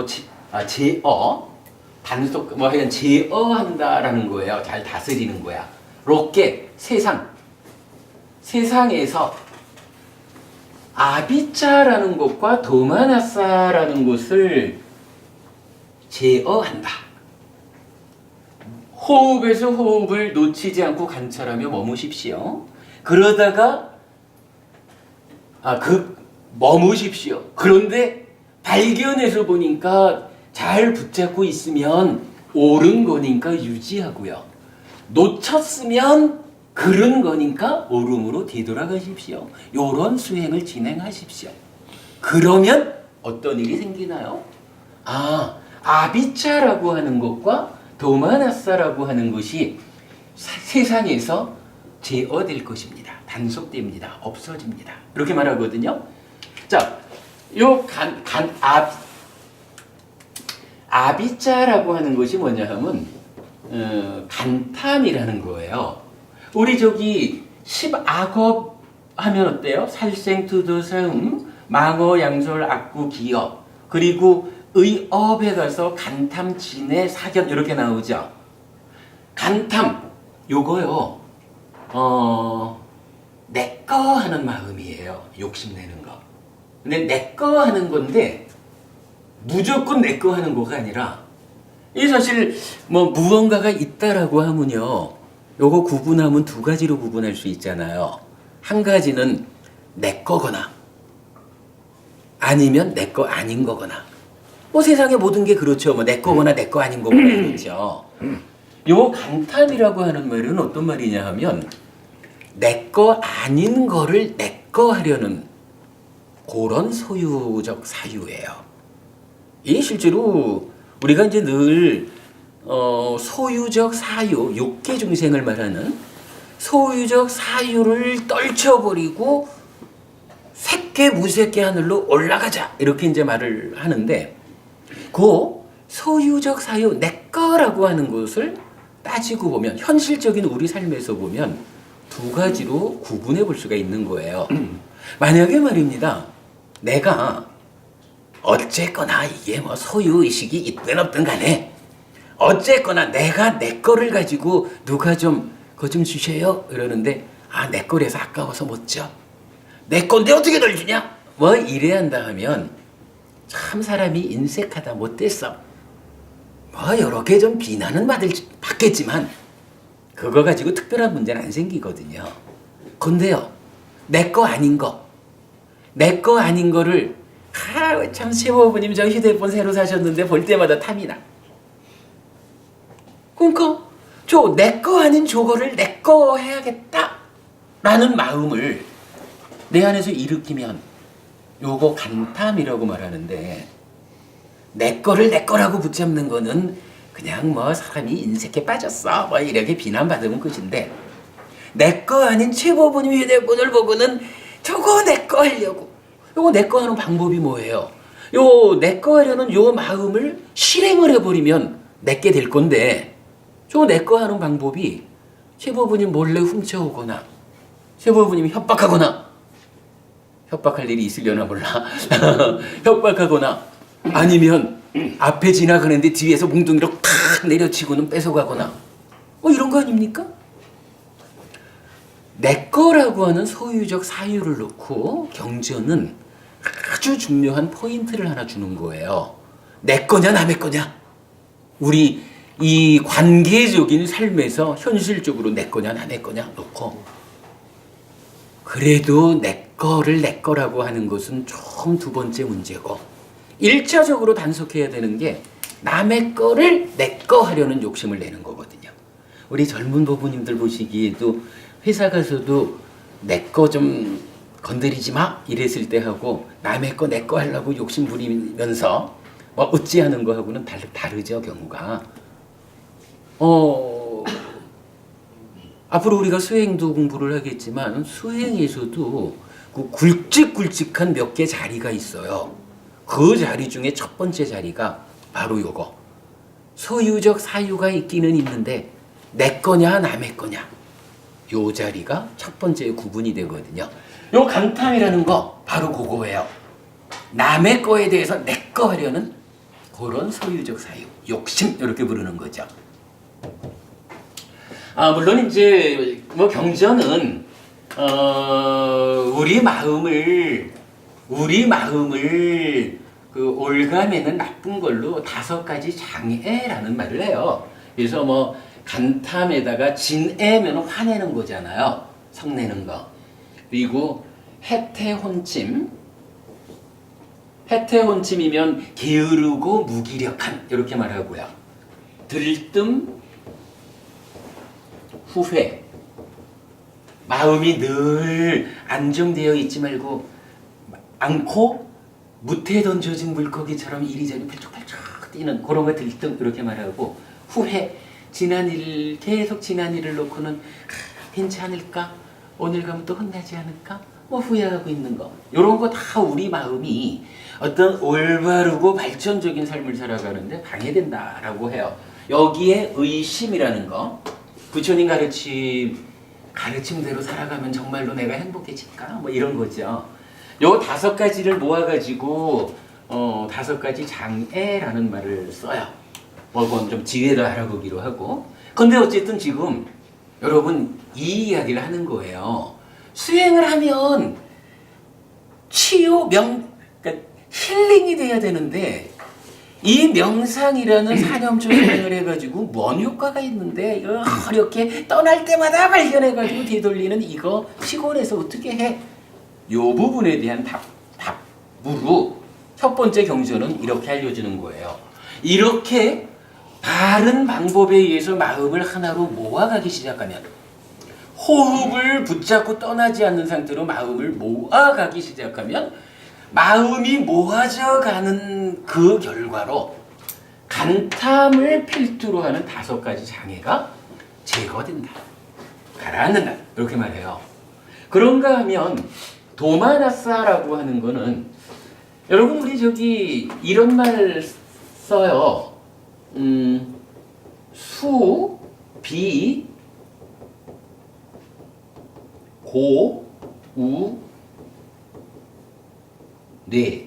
제어, 단속, 하여간 제어한다라는 거예요. 잘 다스리는 거야. 롭게, 세상에서 아비차라는 것과 도마나사라는 것을 제어한다. 호흡에서 호흡을 놓치지 않고 관찰하며 머무십시오. 그러다가 머무십시오. 그런데 발견해서 보니까 잘 붙잡고 있으면 옳은 거니까 유지하고요. 놓쳤으면 그른 거니까 옳음으로 되돌아가십시오. 요런 수행을 진행하십시오. 그러면 어떤 일이 생기나요? 아비차라고 하는 것과 도마나사라고 하는 것이 세상에서 제어될 것입니다. 단속됩니다. 없어집니다. 이렇게 말하거든요. 자, 요 아비자라고 하는 것이 뭐냐 하면 간탐이라는 거예요. 우리 저기 10악업 하면 어때요? 살생투도성, 망어, 양솔, 악구, 기업, 그리고 의업에 가서 간탐, 진해, 사견 이렇게 나오죠. 간탐 요거요. 내꺼 하는 마음이에요. 욕심내는 거. 근데 내꺼 하는 건데 무조건 내꺼 하는 거가 아니라 이 사실 무언가가 있다라고 하면요. 요거 구분하면 두 가지로 구분할 수 있잖아요. 한 가지는 내 거거나 아니면 내 거 아닌 거거나. 세상의 모든 게 그렇죠. 내 거거나 내 거 아닌 거거나 그렇죠. 요 간탐이라고 하는 말은 어떤 말이냐 하면 내 거 아닌 거를 내 거 하려는 그런 소유적 사유예요. 이 실제로 우리가 이제 늘 소유적 사유, 욕계 중생을 말하는 소유적 사유를 떨쳐버리고 새끼 무새끼 하늘로 올라가자 이렇게 이제 말을 하는데 그 소유적 사유 내 거라고 하는 것을 따지고 보면 현실적인 우리 삶에서 보면 두 가지로 구분해 볼 수가 있는 거예요. 만약에 말입니다. 내가 어쨌거나 이게 소유의식이 있든 없든 간에 어쨌거나 내가 내 거를 가지고 누가 좀 그거 좀 주세요 이러는데 내 거라서 아까워서 못 줘. 내 건데 어떻게 널 주냐? 이래야 한다 하면 참 사람이 인색하다 못됐어. 여러 개 좀 비난은 받겠지만 그거 가지고 특별한 문제는 안 생기거든요. 근데요. 내 거 아닌 거. 내 거 아닌 거를 참 세모부님 저 휴대폰 새로 사셨는데 볼 때마다 탐이 나. 그러니까 저 내 거 아닌 저거를 내 거 해야겠다 라는 마음을 내 안에서 일으키면 요거 간탐이라고 말하는데 내 거를 내 거라고 붙잡는 거는 그냥 사람이 인색에 빠졌어 이렇게 비난받으면 끝인데 내 거 아닌 최보부님 휴대폰을 보고는 저거 내 거 하려고 요거 내 거 하는 방법이 뭐예요? 요 내 거 하려는 요 마음을 실행을 해버리면 내게 될 건데 저거 내 거 하는 방법이 시부모님 몰래 훔쳐오거나 시부모님이 협박하거나 협박할 일이 있으려나 몰라 협박하거나 아니면 앞에 지나가는데 뒤에서 몽둥이로 탁 내려치고는 뺏어가거나 뭐 이런 거 아닙니까? 내 거라고 하는 소유적 사유를 놓고 경전은 아주 중요한 포인트를 하나 주는 거예요. 내 거냐 남의 거냐? 우리 이 관계적인 삶에서 현실적으로 내 거냐 남의 거냐 놓고 그래도 내 거를 내 거라고 하는 것은 좀 두 번째 문제고 1차적으로 단속해야 되는 게 남의 거를 내 거 하려는 욕심을 내는 거거든요. 우리 젊은 부부님들 보시기에도 회사 가서도 내 거 좀 건드리지 마 이랬을 때 하고 남의 거 내 거 하려고 욕심 부리면서 뭐 어찌하는 거 하고는 다르죠 경우가. 앞으로 우리가 수행도 공부를 하겠지만 수행에서도 그 굵직굵직한 몇 개 자리가 있어요. 그 자리 중에 첫 번째 자리가 바로 요거. 소유적 사유가 있기는 있는데 내 거냐 남의 거냐. 요 자리가 첫 번째 구분이 되거든요. 요 간탐이라는 거 바로 그거예요. 남의 거에 대해서 내 거 하려는 그런 소유적 사유, 욕심 이렇게 부르는 거죠. 물론 이제 뭐 경전은 우리 마음을 그 올가매는 나쁜 걸로 5가지 장애라는 말을 해요. 그래서 뭐 간탐에다가 진애면 화내는 거잖아요. 성내는 거. 그리고 해태혼침이면 게으르고 무기력한 이렇게 말하고요. 들뜸, 후회. 마음이 늘 안정되어 있지 말고 않고 무태 던져진 물고기처럼 이리저리 펄쩍펄쩍 뛰는 그런 거 들뜸 이렇게 말하고 후회. 계속 지난 일을 놓고는 괜찮을까? 오늘 가면 또 혼나지 않을까? 뭐 후회하고 있는 거. 이런 거 다 우리 마음이 어떤 올바르고 발전적인 삶을 살아가는데 방해된다라고 해요. 여기에 의심이라는 거, 부처님 가르침대로 살아가면 정말로 내가 행복해질까? 뭐 이런 거죠. 요 5가지를 모아가지고 5가지 장애라는 말을 써요. 그건 좀 지혜를 알아보기로 하고. 근데 어쨌든 지금 여러분 이 이야기를 하는 거예요. 수행을 하면 그러니까 힐링이 돼야 되는데 이 명상이라는 사념초 수행을 해가지고 뭔 효과가 있는데 이렇게 떠날 때마다 발견해가지고 되돌리는 이거 시골에서 어떻게 해? 요 부분에 대한 답으로 첫 번째 경전은 이렇게 알려주는 거예요. 이렇게 바른 방법에 의해서 마음을 하나로 모아가기 시작하면 호흡을 붙잡고 떠나지 않는 상태로 마음을 모아가기 시작하면 마음이 모아져가는 그 결과로 간탐을 필두로 하는 5가지 장애가 제거된다. 가라앉는다. 이렇게 말해요. 그런가 하면 도마나사라고 하는 거는 여러분 우리 저기 이런 말 써요. 수, 비, 고, 우, 뇌.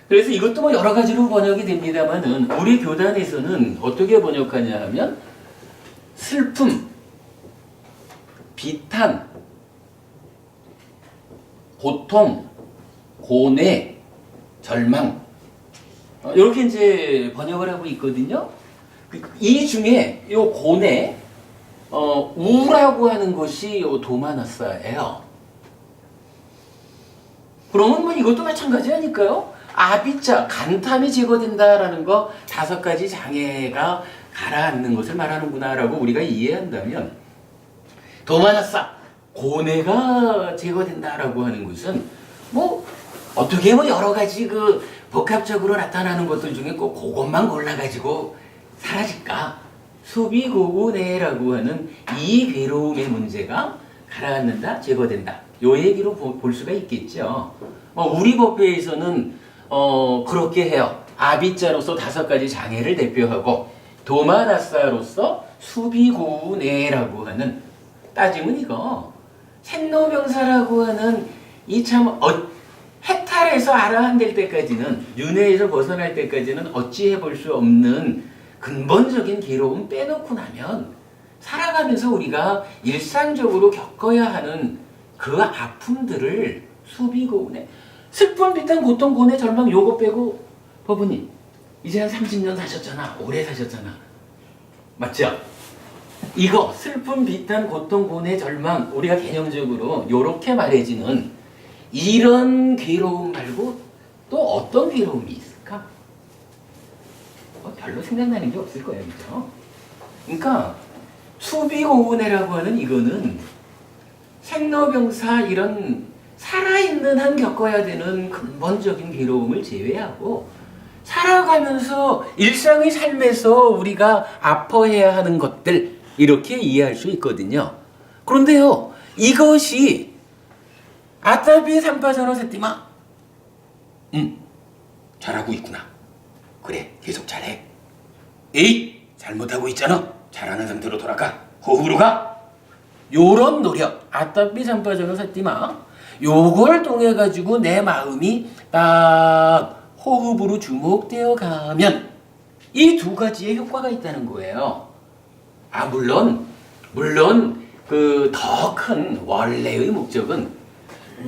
그래서 이것도 뭐 여러 가지로 번역이 됩니다만은 우리 교단에서는 어떻게 번역하냐 하면 슬픔, 비탄, 고통, 고뇌, 절망 이렇게 이제 번역을 하고 있거든요. 이 중에 요 고뇌, 우라고 하는 것이 요 도마나사예요. 그러면 뭐 이것도 마찬가지 아닐까요? 아비자, 간탐이 제거된다라는 거 5가지 장애가 가라앉는 것을 말하는구나라고 우리가 이해한다면 도마나사, 고뇌가 제거된다라고 하는 것은 뭐 어떻게 뭐 여러 가지 그 복합적으로 나타나는 것들 중에 꼭 그것만 골라가지고 사라질까? 수비고우뇌라고 하는 이 괴로움의 문제가 가라앉는다, 제거된다. 요 얘기로 볼 수가 있겠죠. 우리 법회에서는 그렇게 해요. 아비자로서 5가지 장애를 대표하고 도마나사로서 수비고우내라고 하는, 따지면 이거 생로병사라고 하는 이 참 해탈에서 아라한될 때까지는, 윤회에서 벗어날 때까지는 어찌해 볼 수 없는 근본적인 괴로움 빼놓고 나면 살아가면서 우리가 일상적으로 겪어야 하는 그 아픔들을 수비고우내, 슬픔, 비탄, 고통, 고뇌, 절망 요거 빼고, 법부님 이제 한 30년 사셨잖아. 오래 사셨잖아. 맞죠? 이거 슬픔, 비탄, 고통, 고뇌, 절망, 우리가 개념적으로 요렇게 말해지는 이런 괴로움 말고 또 어떤 괴로움이 있을까? 별로 생각나는 게 없을 거예요. 그죠? 그러니까 수비고우내라고 하는 이거는 생로병사, 이런 살아있는 한 겪어야 되는 근본적인 괴로움을 제외하고 살아가면서 일상의 삶에서 우리가 아파해야 하는 것들, 이렇게 이해할 수 있거든요. 그런데요, 이것이 아따비 삼파전어 세띠마, 잘하고 있구나. 그래, 계속 잘해. 에이, 잘못하고 있잖아. 잘하는 상태로 돌아가. 호흡으로 가. 요런 노력, 아따비 삼파전어 세띠마, 요걸 통해 가지고 내 마음이 딱 호흡으로 주목되어 가면 이 두 가지의 효과가 있다는 거예요. 물론 그 더 큰 원래의 목적은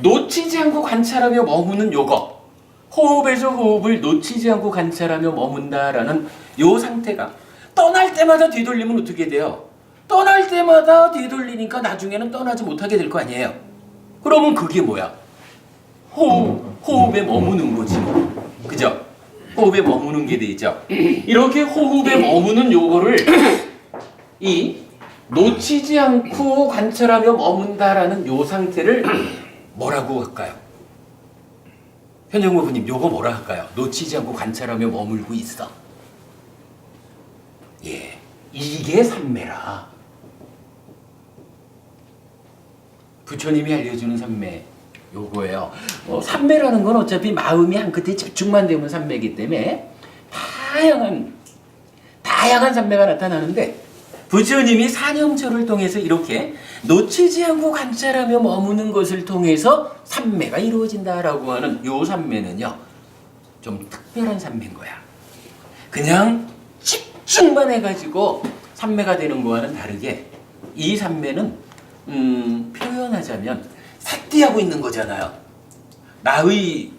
놓치지 않고 관찰하며 머무는 요거, 호흡에서 호흡을 놓치지 않고 관찰하며 머문다라는 요 상태가, 떠날 때마다 뒤돌리면 어떻게 돼요? 떠날 때마다 뒤돌리니까 나중에는 떠나지 못하게 될 거 아니에요. 그러면 그게 뭐야? 호흡에 머무는 거지. 그죠? 호흡에 머무는 게 되죠. 이렇게 호흡에 머무는 요거를 이 놓치지 않고 관찰하며 머문다라는 요 상태를 뭐라고 할까요? 현정부님, 요거 뭐라 할까요? 놓치지 않고 관찰하며 머물고 있어. 예, 이게 삼매라. 부처님이 알려주는 삼매 요거예요. 삼매라는 건 어차피 마음이 한 끝에 집중만 되면 삼매이기 때문에 다양한 삼매가 나타나는데, 부처님이 사념처를 통해서 이렇게 놓치지 않고 관찰하며 머무는 것을 통해서 삼매가 이루어진다라고 하는 요 삼매는요, 좀 특별한 삼매인 거야. 그냥 집중만 해가지고 삼매가 되는 거와는 다르게 이 삼매는 표현하자면 삿띠하고 있는 거잖아요.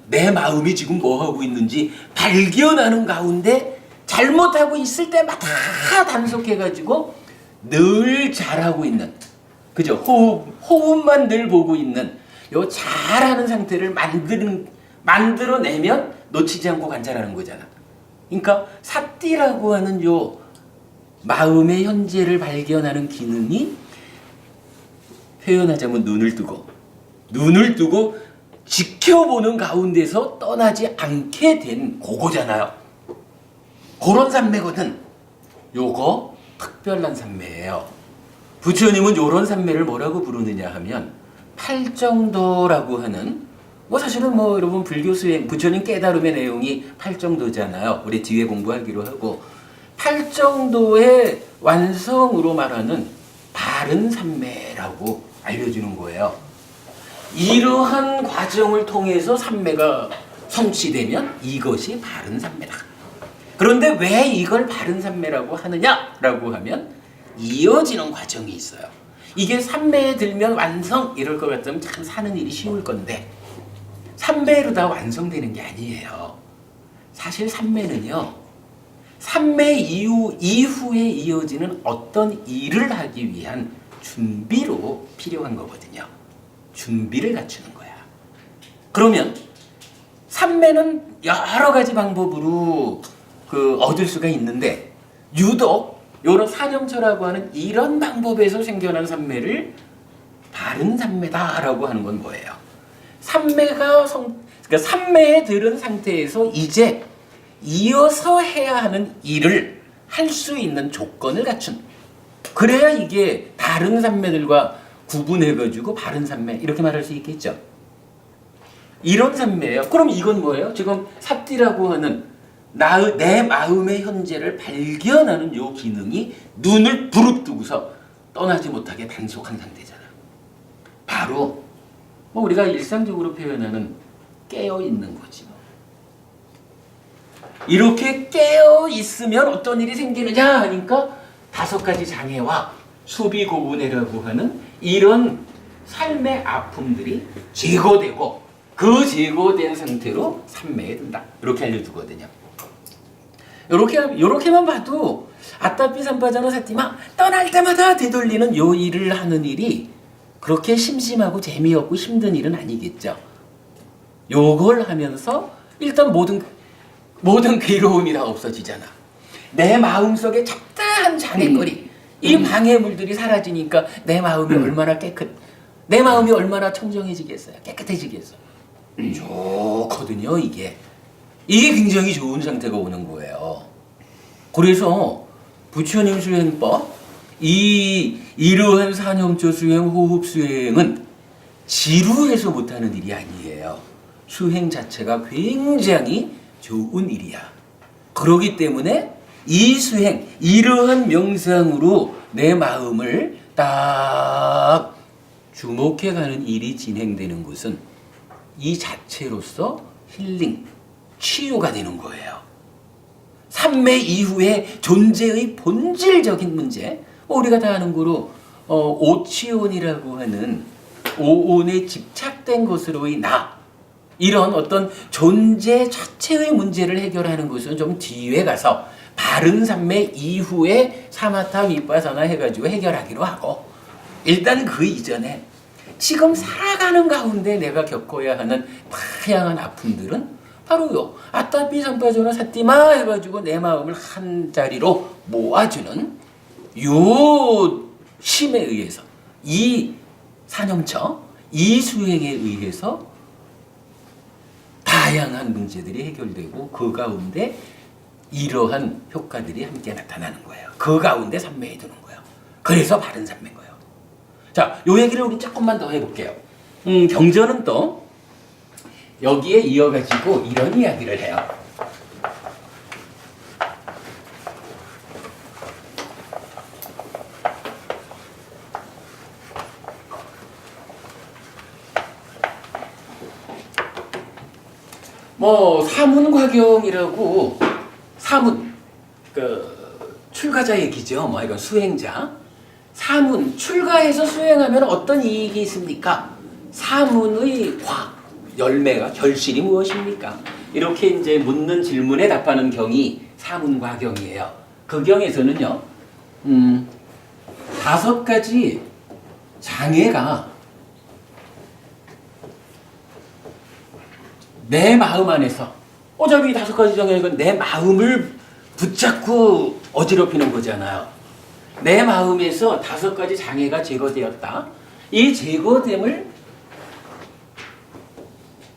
내 마음이 지금 뭐 하고 있는지 발견하는 가운데 잘못하고 있을 때마다 단속해가지고 늘 잘하고 있는, 그죠? 호흡만 늘 보고 있는 요 잘하는 상태를 만들어내면 놓치지 않고 관찰하는 거잖아. 그러니까 삿띠라고 하는 요 마음의 현재를 발견하는 기능이, 표현하자면 눈을 뜨고 지켜보는 가운데서 떠나지 않게 된 그거잖아요. 그런 삼매거든. 요거 특별한 삼매예요. 부처님은 요런 삼매를 뭐라고 부르느냐 하면 팔정도라고 하는, 사실은 여러분 불교 수행, 부처님 깨달음의 내용이 팔정도잖아요. 우리 뒤에 공부하기로 하고, 팔정도의 완성으로 말하는 바른 삼매라고 알려주는 거예요. 이러한 과정을 통해서 삼매가 성취되면 이것이 바른 삼매다. 그런데 왜 이걸 바른 삼매라고 하느냐라고 하면 이어지는 과정이 있어요. 이게 삼매에 들면 완성 이럴 것 같으면 참 사는 일이 쉬울 건데, 삼매로 다 완성되는 게 아니에요. 사실 삼매는요, 삼매 이후에 이어지는 어떤 일을 하기 위한 준비로 필요한 거거든요. 준비를 갖추는 거야. 그러면 삼매는 여러 가지 방법으로 얻을 수가 있는데, 유독 요런 사념처라고 하는 이런 방법에서 생겨난 삼매를 바른 삼매다라고 하는 건 뭐예요? 그러니까 삼매에 들은 상태에서 이제 이어서 해야 하는 일을 할 수 있는 조건을 갖춘, 그래야 이게 다른 삼매들과 구분해가지고 바른 삼매 이렇게 말할 수 있겠죠. 이런 삼매예요. 그럼 이건 뭐예요? 지금 삿띠라고 하는 내 마음의 현재를 발견하는 요 기능이 눈을 부릅뜨고서 떠나지 못하게 단속한 상태잖아. 바로 뭐 우리가 일상적으로 표현하는 깨어 있는 거지. 뭐. 이렇게 깨어 있으면 어떤 일이 생기느냐 하니까 5가지 장애와 수비고운해라고 하는 이런 삶의 아픔들이 제거되고 그 제거된 상태로 삼매에 든다. 이렇게 알려주거든요. 요렇게만 봐도 아따삐 삼빠자노 사띠마 떠날 때마다 되돌리는 요 일을 하는 일이 그렇게 심심하고 재미없고 힘든 일은 아니겠죠. 요걸 하면서 일단 모든 괴로움이 다 없어지잖아. 내 마음속에 적당한 장애거리, 이 방해물들이 사라지니까 내 마음이 얼마나 청정해지겠어요. 깨끗해지겠어요. 좋거든요, 이게. 이게 굉장히 좋은 상태가 오는 거예요. 그래서 부처님 수행법, 이러한 사념조 수행, 호흡 수행은 지루해서 못하는 일이 아니에요. 수행 자체가 굉장히 좋은 일이야. 그러기 때문에 이 수행, 이러한 명상으로 내 마음을 딱 주목해가는 일이 진행되는 것은 이 자체로서 힐링, 치유가 되는 거예요. 삼매 이후에 존재의 본질적인 문제, 우리가 다 아는 거로 오치온이라고 하는 오온에 집착된 것으로의 나, 이런 어떤 존재 자체의 문제를 해결하는 것은 좀 뒤에 가서 바른 삼매 이후에 사마타 위파사나 해가지고 해결하기로 하고, 일단 그 이전에 지금 살아가는 가운데 내가 겪어야 하는 다양한 아픔들은 바로 요 아따삐 삼빠조나 사띠마 해가지고 내 마음을 한 자리로 모아주는 요 심에 의해서, 이 사념처, 이 수행에 의해서 다양한 문제들이 해결되고 그 가운데 이러한 효과들이 함께 나타나는 거예요. 그 가운데 삼매에 드는 거예요. 그래서 바른 삼매인 거예요. 자, 요 얘기를 우리 조금만 더 해볼게요. 경전은 또 여기에 이어가지고 이런 이야기를 해요. 사문과경이라고, 사문, 출가자 얘기죠. 이건 수행자. 사문, 출가해서 수행하면 어떤 이익이 있습니까? 사문의 열매가, 결실이 무엇입니까? 이렇게 이제 묻는 질문에 답하는 경이 사문과경이에요. 그 경에서는요, 5가지 장애가 내 마음 안에서, 어차피 5가지 장애가 내 마음을 붙잡고 어지럽히는 거잖아요. 내 마음에서 5가지 장애가 제거되었다. 이 제거됨을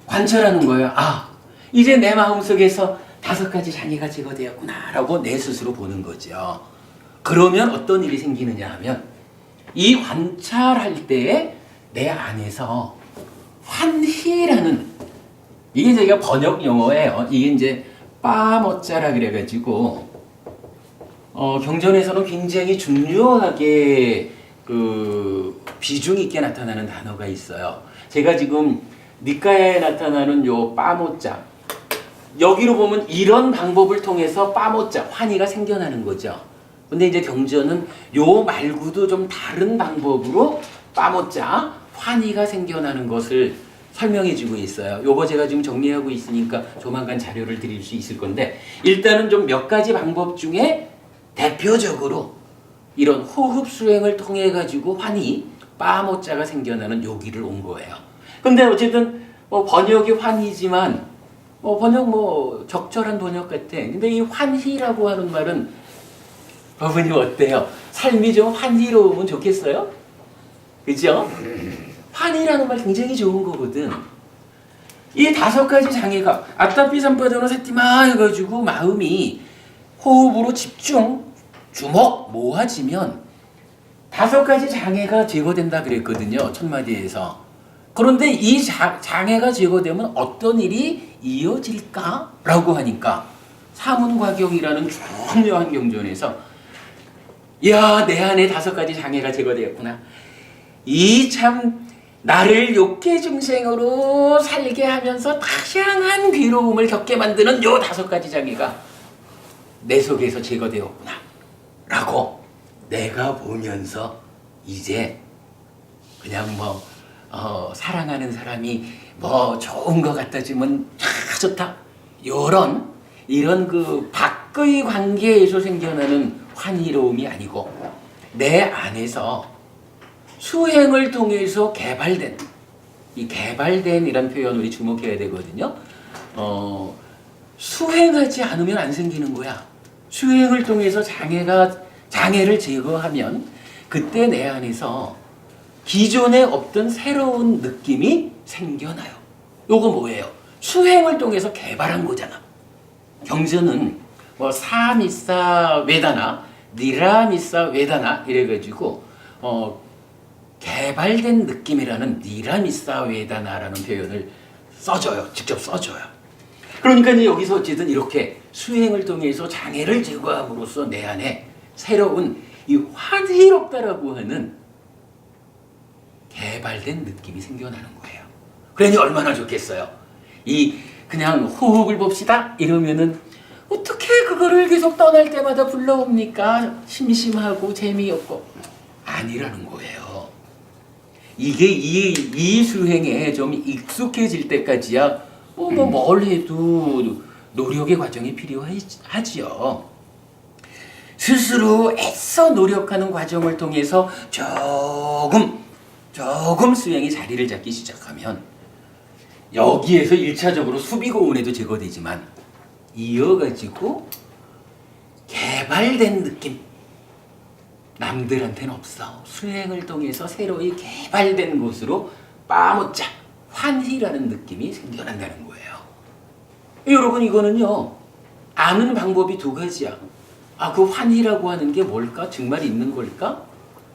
관찰하는 거예요. 이제 내 마음속에서 5가지 장애가 제거되었구나 라고 내 스스로 보는 거죠. 그러면 어떤 일이 생기느냐 하면, 이 관찰할 때에 내 안에서 환희라는, 이게 저희가 번역 용어예요. 이게 이제 빠모짜라 그래가지고 경전에서는 굉장히 중요하게 비중 있게 나타나는 단어가 있어요. 제가 지금 니까에 나타나는 요 빠모짜, 여기로 보면 이런 방법을 통해서 빠모짜, 환희가 생겨나는 거죠. 근데 이제 경전은 요 말고도 좀 다른 방법으로 빠모짜, 환희가 생겨나는 것을 설명해주고 있어요. 요거 제가 지금 정리하고 있으니까 조만간 자료를 드릴 수 있을 건데, 일단은 좀 몇 가지 방법 중에 대표적으로 이런 호흡 수행을 통해 가지고 환희, 빠모짜가 생겨나는 여기를 온 거예요. 근데 어쨌든 번역이 환희지만 번역 적절한 번역 같아. 근데 이 환희라고 하는 말은 어머님 어때요? 삶이 좀 환희로우면 좋겠어요? 그죠? 환희라는 말 굉장히 좋은 거거든. 이 5가지 장애가 아따삐 삼빠자노 사띠마 해가지고 마음이 호흡으로 집중, 주목, 모아지면 5가지 장애가 제거된다 그랬거든요. 첫마디에서. 그런데 이 장애가 제거되면 어떤 일이 이어질까라고 하니까 사문과경이라는 중요한 경전에서 야, 내 안에 5가지 장애가 제거되었구나. 이 참 나를 욕계 중생으로 살게 하면서 다양한 괴로움을 겪게 만드는 요 5가지 장애가 내 속에서 제거되었구나 라고 내가 보면서 이제 그냥 뭐 사랑하는 사람이 뭐 좋은 거 갖다 주면 좋다 이런 그 밖의 관계에서 생겨나는 환희로움이 아니고 내 안에서 수행을 통해서 개발된 이 개발된 이런 표현 우리 주목해야 되거든요. 수행하지 않으면 안 생기는 거야. 수행을 통해서 장애를 제거하면 그때 내 안에서 기존에 없던 새로운 느낌이 생겨나요. 요거 뭐예요? 수행을 통해서 개발한 거잖아. 경전은 뭐 사미사 웨다나, 니라미사 웨다나 이래가지고 개발된 느낌이라는 니라미사 웨다나라는 표현을 써줘요. 직접 써줘요. 그러니까 이제 여기서 어쨌든 이렇게 수행을 통해서 장애를 제거함으로써 내 안에 새로운 이 환희롭다라고 하는 개발된 느낌이 생겨나는 거예요. 그러니 얼마나 좋겠어요. 이 그냥 호흡을 봅시다 이러면은 어떻게 그거를 계속 떠날 때마다 불러옵니까? 심심하고 재미없고 아니라는 거예요. 이게 이 수행에 좀 익숙해질 때까지야 뭘 해도 노력의 과정이 필요하지요. 스스로 애써 노력하는 과정을 통해서 조금 수행이 자리를 잡기 시작하면 여기에서 1차적으로 수비고운에도 제거되지만 이어가지고 개발된 느낌 남들한테는 없어. 수행을 통해서 새로이 개발된 곳으로 빠묻자 환희라는 느낌이 생겨난다는 거예요. 여러분 이거는요 아는 방법이 2가지야. 그 환희라고 하는 게 뭘까? 정말 있는 걸까?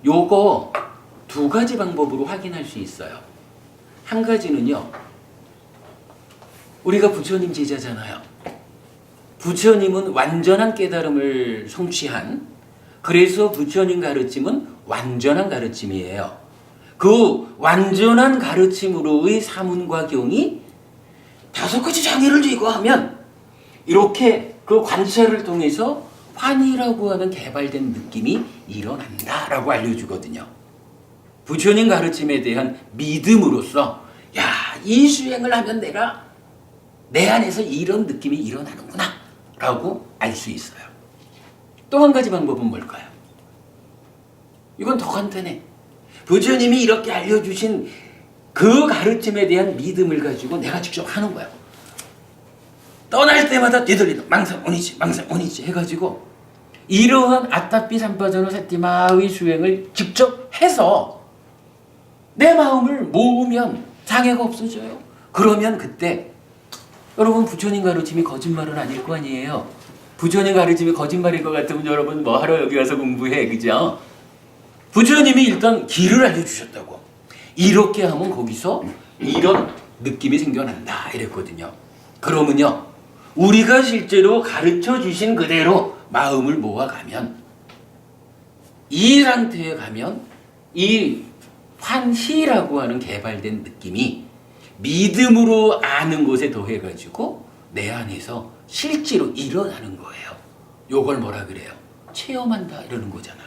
요거 2가지 방법으로 확인할 수 있어요. 한 가지는요 우리가 부처님 제자잖아요. 부처님은 완전한 깨달음을 성취한 그래서 부처님 가르침은 완전한 가르침이에요. 그 완전한 가르침으로의 사문과 경이 5가지 장애를 제거하면 이렇게 그 관찰을 통해서 환희라고 하는 개발된 느낌이 일어난다라고 알려주거든요. 부처님 가르침에 대한 믿음으로써 이 수행을 하면 내가 내 안에서 이런 느낌이 일어나는구나 라고 알 수 있어요. 또 한 가지 방법은 뭘까요? 이건 더 간단해. 부처님이 이렇게 알려주신 그 가르침에 대한 믿음을 가지고 내가 직접 하는 거야. 떠날 때마다 되돌리는 망상 오니지 해가지고 이러한 아타피 삼파전어 사티마의 수행을 직접 해서 내 마음을 모으면 장애가 없어져요. 그러면 그때 여러분 부처님 가르침이 거짓말은 아닐 거 아니에요. 부처님 가르침이 거짓말일 것 같으면 여러분 뭐 하러 여기 와서 공부해, 그죠? 부처님이 일단 길을 알려주셨다고. 이렇게 하면 거기서 이런 느낌이 생겨난다 이랬거든요. 그러면요 우리가 실제로 가르쳐 주신 그대로 마음을 모아가면 이 상태에 가면 이 환희라고 하는 개발된 느낌이 믿음으로 아는 것에 더해가지고 내 안에서 실제로 일어나는 거예요. 요걸 뭐라 그래요? 체험한다 이러는 거잖아.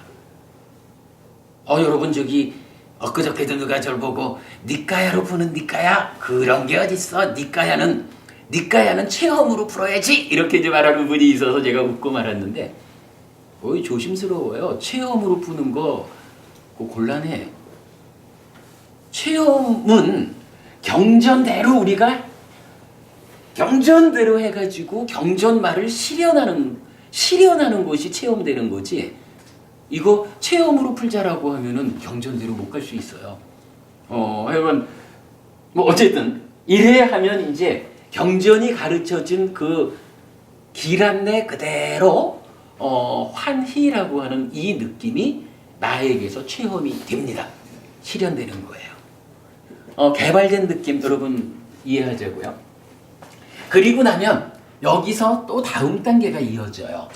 여러분 저기 엊그저께도 누가 저를 보고 니까야로 푸는 니까야? 그런 게 어딨어. 니까야는 체험으로 풀어야지 이렇게 이제 말하는 분이 있어서 제가 웃고 말았는데 조심스러워요. 체험으로 푸는 거 곤란해. 체험은 경전대로 우리가 경전대로 해가지고 경전말을 실현하는 것이 체험되는 거지. 이거 체험으로 풀자라고 하면은 경전대로 못 갈 수 있어요. 여러분 뭐 어쨌든 이래 하면 이제 경전이 가르쳐준 그 길 안내 그대로 환희라고 하는 이 느낌이 나에게서 체험이 됩니다. 실현되는 거예요. 개발된 느낌 여러분 이해하자고요. 그리고 나면 여기서 또 다음 단계가 이어져요.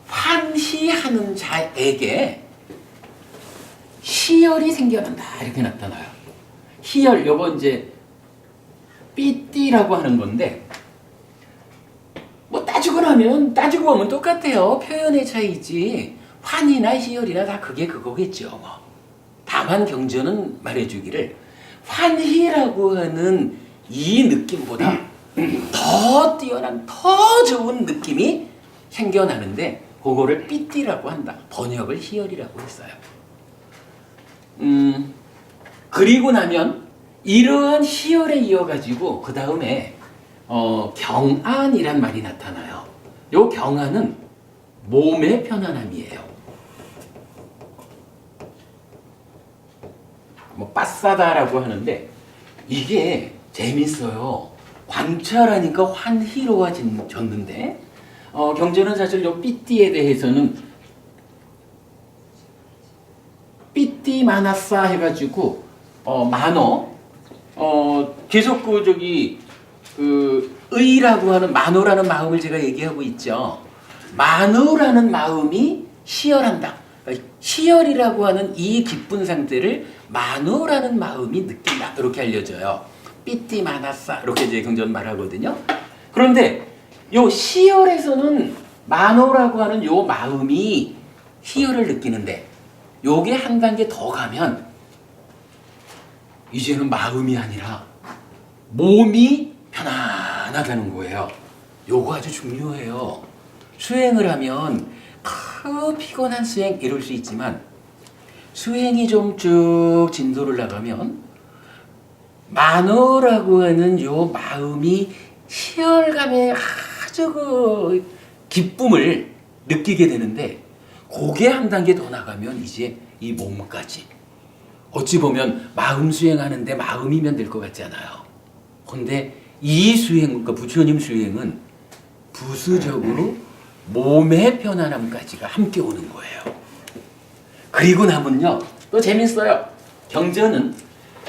환희하는 자에게 희열이 생겨난다 이렇게 나타나요. 희열, 요거 이제 삐띠라고 하는 건데 뭐 따지고 보면 똑같아요. 표현의 차이지 환희나 희열이나 다 그게 그거겠죠. 뭐. 다만 경전은 말해주기를 환희라고 하는 이 느낌보다 더 뛰어난 더 좋은 느낌이 생겨나는데 그거를 삐띠라고 한다. 번역을 희열이라고 했어요. 그리고 나면 이러한 희열에 이어가지고 그 다음에 경안이란 말이 나타나요. 요 경안은 몸의 편안함이에요. 뭐 빠싸다라고 하는데 이게 재밌어요. 관찰하니까 환희로워졌는데 경전은 사실 요 삐띠에 대해서는 삐띠 마나싸 해가지고 만어 계속 그 의라고 하는 만호라는 마음을 제가 얘기하고 있죠. 만호라는 마음이 희열한다. 그러니까 희열이라고 하는 이 기쁜 상태를 만호라는 마음이 느낀다. 이렇게 알려져요. 삐띠 마나싸 이렇게 이제 경전 말하거든요. 그런데 요 시열에서는 만호라고 하는 요 마음이 희열을 느끼는데 요게 한 단계 더 가면 이제는 마음이 아니라 몸이 편안하다는 거예요. 요거 아주 중요해요. 수행을 하면 그 피곤한 수행 이룰 수 있지만 수행이 좀 쭉 진도를 나가면 만호라고 하는 요 마음이 희열감에 아주 그 기쁨을 느끼게 되는데 그게 한 단계 더 나가면 이제 이 몸까지 어찌 보면 마음 수행하는데 마음이면 될 것 같지 않아요. 근데 이 수행, 그러니까 부처님 수행은 부수적으로 몸의 편안함까지가 함께 오는 거예요. 그리고 나면요 또 재밌어요. 경전은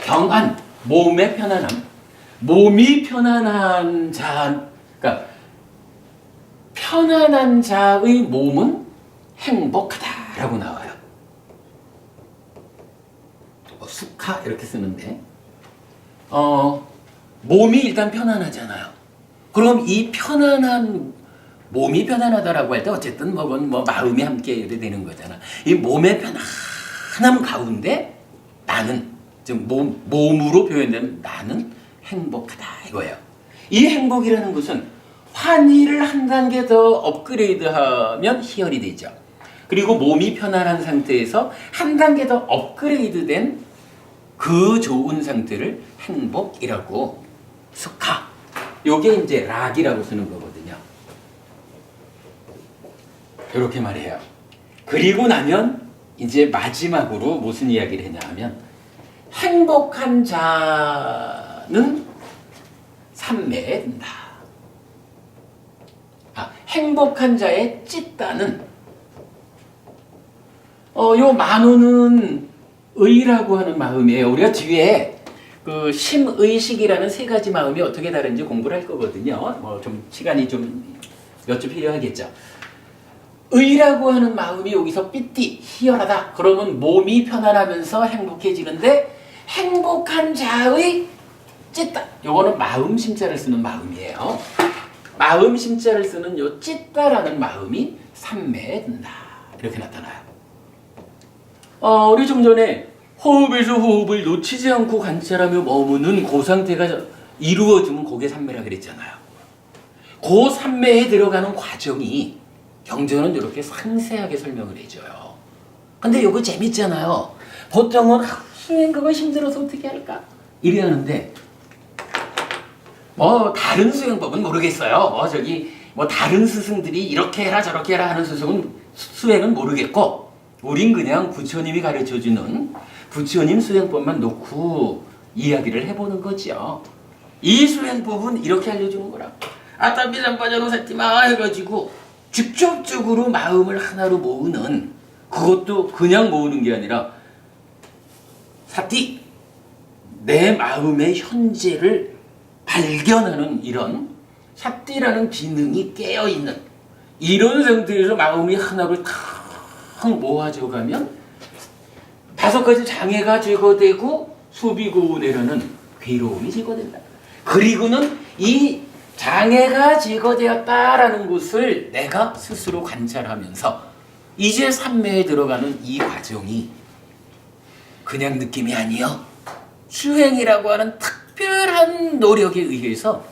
경안, 몸의 편안함, 몸이 편안한 자, 그러니까 편안한 자의 몸은 행복하다라고 나와요. 수카 이렇게 쓰는데 몸이 일단 편안하잖아요. 그럼 이 편안한 몸이 편안하다라고 할 때 어쨌든 뭐 마음이 함께 되는 거잖아. 이 몸의 편안함 가운데 나는 즉 몸으로 표현되는 나는 행복하다 이거예요. 이 행복이라는 것은 환희를 한 단계 더 업그레이드하면 희열이 되죠. 그리고 몸이 편안한 상태에서 한 단계 더 업그레이드된 그 좋은 상태를 행복이라고 스카 요게 이제 락이라고 쓰는 거거든요. 이렇게 말해요. 그리고 나면 이제 마지막으로 무슨 이야기를 했냐 하면 행복한 자는 삼매에 든다. 행복한 자의 찢다는 요 만호는 의라고 하는 마음이에요. 우리가 뒤에 그 심의식이라는 세 가지 마음이 어떻게 다른지 공부를 할 거거든요. 좀 시간이 좀 몇 주 필요하겠죠. 의라고 하는 마음이 여기서 삐띠 희열하다. 그러면 몸이 편안하면서 행복해지는데 행복한 자의 찢다. 요거는 마음 심자를 쓰는 마음이에요. 마음 심자를 쓰는 요 찢다라는 마음이 삼매에 든다. 이렇게 나타나요. 우리 좀 전에 호흡에서 호흡을 놓치지 않고 관찰하며 머무는 그 상태가 이루어지면 그게 삼매라 그랬잖아요. 그 삼매에 들어가는 과정이 경전은 이렇게 상세하게 설명을 해줘요. 근데 이거 재밌잖아요. 보통은 수행 그거 힘들어서 어떻게 할까? 이래 하는데 다른 수행법은 모르겠어요. 다른 스승들이 이렇게 해라 저렇게 해라 하는 수행은 모르겠고 우린 그냥 부처님이 가르쳐주는 부처님 수행법만 놓고 이야기를 해보는 거죠. 이 수행법은 이렇게 알려주는 거라. 아따비상 빠져놓으셨지마 해가지고 직접적으로 마음을 하나로 모으는 그것도 그냥 모으는 게 아니라 사티 내 마음의 현재를 발견하는 이런 샷디라는 기능이 깨어있는 이런 상태에서 마음이 하나를 탁 모아져가면 5가지 장애가 제거되고 수비고운해라는 괴로움이 제거된다. 그리고는 이 장애가 제거되었다라는 것을 내가 스스로 관찰하면서 이제 삼매에 들어가는 이 과정이 그냥 느낌이 아니요. 수행이라고 하는 특별한 노력에 의해서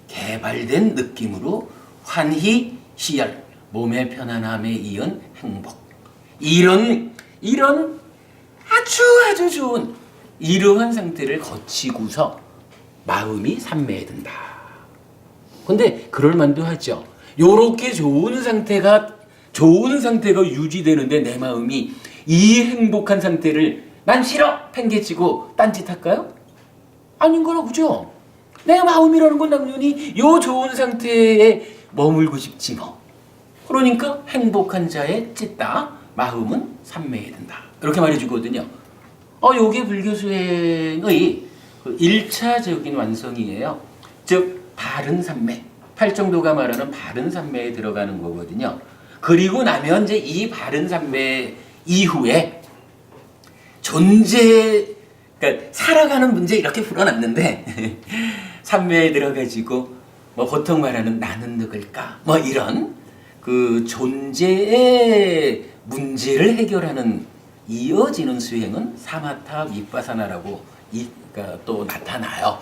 개발된 느낌으로 환희, 희열, 몸의 편안함에 이은 행복. 이런 아주 좋은 이러한 상태를 거치고서 마음이 삼매에 든다. 근데 그럴 만도 하죠. 요렇게 좋은 상태가 유지되는데 내 마음이 이 행복한 상태를 난 싫어! 팽개치고 딴짓할까요? 아닌 거라 그죠? 내 마음이라는 건 당연히 요 좋은 상태에 머물고 싶지 뭐. 그러니까 행복한 자의 찢다 마음은 삼매에 든다. 이렇게 말해주거든요. 요게 불교 수행의 1차적인 완성이에요. 즉 바른 삼매, 팔정도가 말하는 바른 삼매에 들어가는 거거든요. 그리고 나면 이제 이 바른 삼매 이후에 그러니까 살아가는 문제 이렇게 풀어놨는데 삼매에 들어가지고 뭐 보통 말하는 나는 누굴까 뭐 이런 그 존재의 문제를 해결하는 이어지는 수행은 사마타 위파사나라고 그러니까 또 나타나요.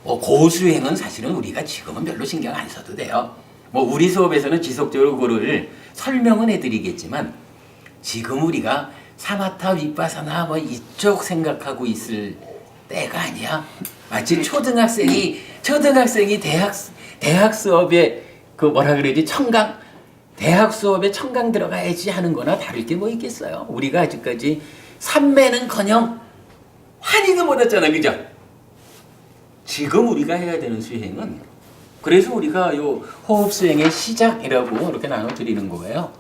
그 수행은 사실은 우리가 지금은 별로 신경 안 써도 돼요. 우리 수업에서는 지속적으로 그거를 설명은 해드리겠지만 지금 우리가 사마타 위파사나 이쪽 생각하고 있을 때가 아니야. 마치 초등학생이 대학 수업에 그 뭐라 그러지 청강 대학 수업에 청강 들어가야지 하는 거나 다를 게 뭐 있겠어요. 우리가 아직까지 삼매는커녕 환희도 못 했잖아, 그죠? 지금 우리가 해야 되는 수행은 그래서 우리가 요 호흡 수행의 시작이라고 이렇게 나눠드리는 거예요.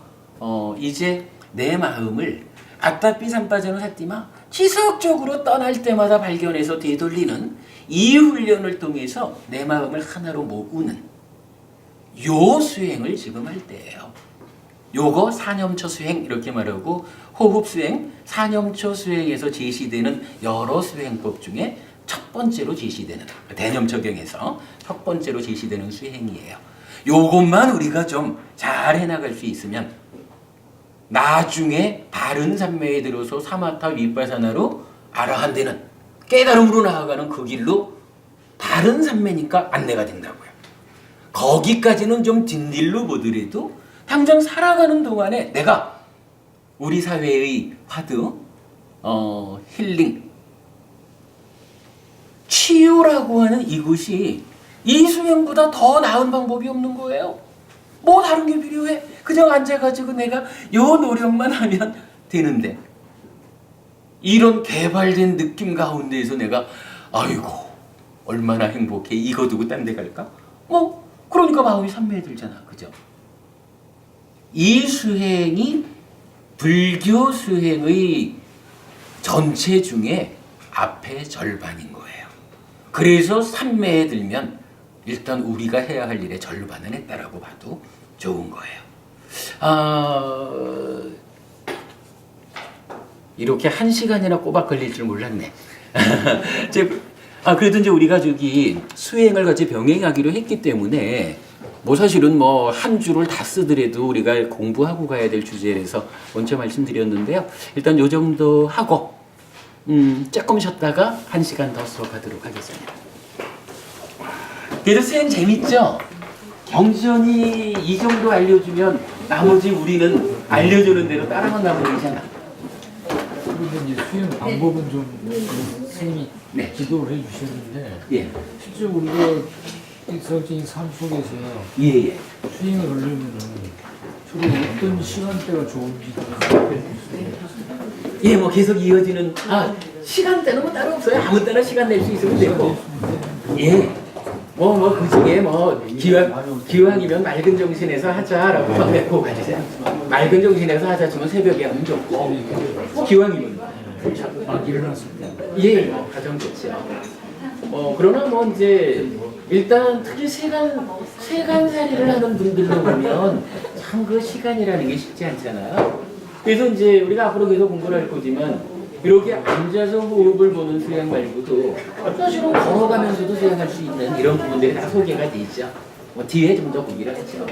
이제 내 마음을 아따삐 산빠져는 샀디마 지속적으로 떠날 때마다 발견해서 되돌리는 이 훈련을 통해서 내 마음을 하나로 모으는 요 수행을 지금 할 때예요. 요거 사념초 수행 이렇게 말하고 호흡 수행, 사념초 수행에서 제시되는 여러 수행법 중에 첫 번째로 제시되는 대념초경에서 첫 번째로 제시되는 수행이에요. 요것만 우리가 좀 잘 해나갈 수 있으면 나중에 바른 삼매에 들어서 사마타 위파사나로 아라한되는 깨달음으로 나아가는 그 길로 바른 삼매니까 안내가 된다고요. 거기까지는 좀 뒷일로 보더라도 당장 살아가는 동안에 내가 우리 사회의 화두, 힐링, 치유라고 하는 이것이 이 수행보다 더 나은 방법이 없는 거예요. 뭐 다른 게 필요해? 그냥 앉아가지고 내가 요 노력만 하면 되는데 이런 개발된 느낌 가운데에서 내가 아이고 얼마나 행복해 이거 두고 딴 데 갈까? 그러니까 마음이 삼매에 들잖아. 그죠? 이 수행이 불교 수행의 전체 중에 앞에 절반인 거예요. 그래서 삼매에 들면 일단 우리가 해야 할 일의 절반은 했다라고 봐도 좋은 거예요. 이렇게 1시간이나 꼬박 걸릴 줄 몰랐네. 그래도 이제 우리가 수행을 같이 병행하기로 했기 때문에 사실은 한 주를 다 쓰더라도 우리가 공부하고 가야 될 주제라서 먼저 말씀드렸는데요. 일단 요 정도 하고 조금 쉬었다가 1시간 더 수업하도록 하겠습니다. 그래도 수행 재밌죠? 경전이 이 정도 알려주면 나머지 우리는 알려주는 대로 따라만 가면 되잖아. 그리고 이제 수행 방법은 좀 선생님이 기도를 해주셨는데 실제 우리가 일상적인 삶 속에서 수행을 하려면 주로 어떤 시간대가 좋은지 계속 이어지는 시간대는 따로 없어요. 아무 때나 시간 낼 수 있으면 되고 그 중에 기왕이면 맑은 정신에서 하자라고 맺고 가주세요. 맑은 정신에서 하자 치면 새벽에 하면 좋고 기왕이면 일어났을 때 가장 좋죠. 그러나 뭐 이제 일단 특히 세간살이를 하는 분들로 보면 참 그 시간이라는 게 쉽지 않잖아요. 그래서 이제 우리가 앞으로 계속 공부를 할 거지만 이렇게 앉아서 호흡을 보는 수양 말고도 사실은 걸어가면서도 수양할 수 있는 이런 부분들이 다 소개가 되죠. 뒤에 좀 더 보기를 하죠.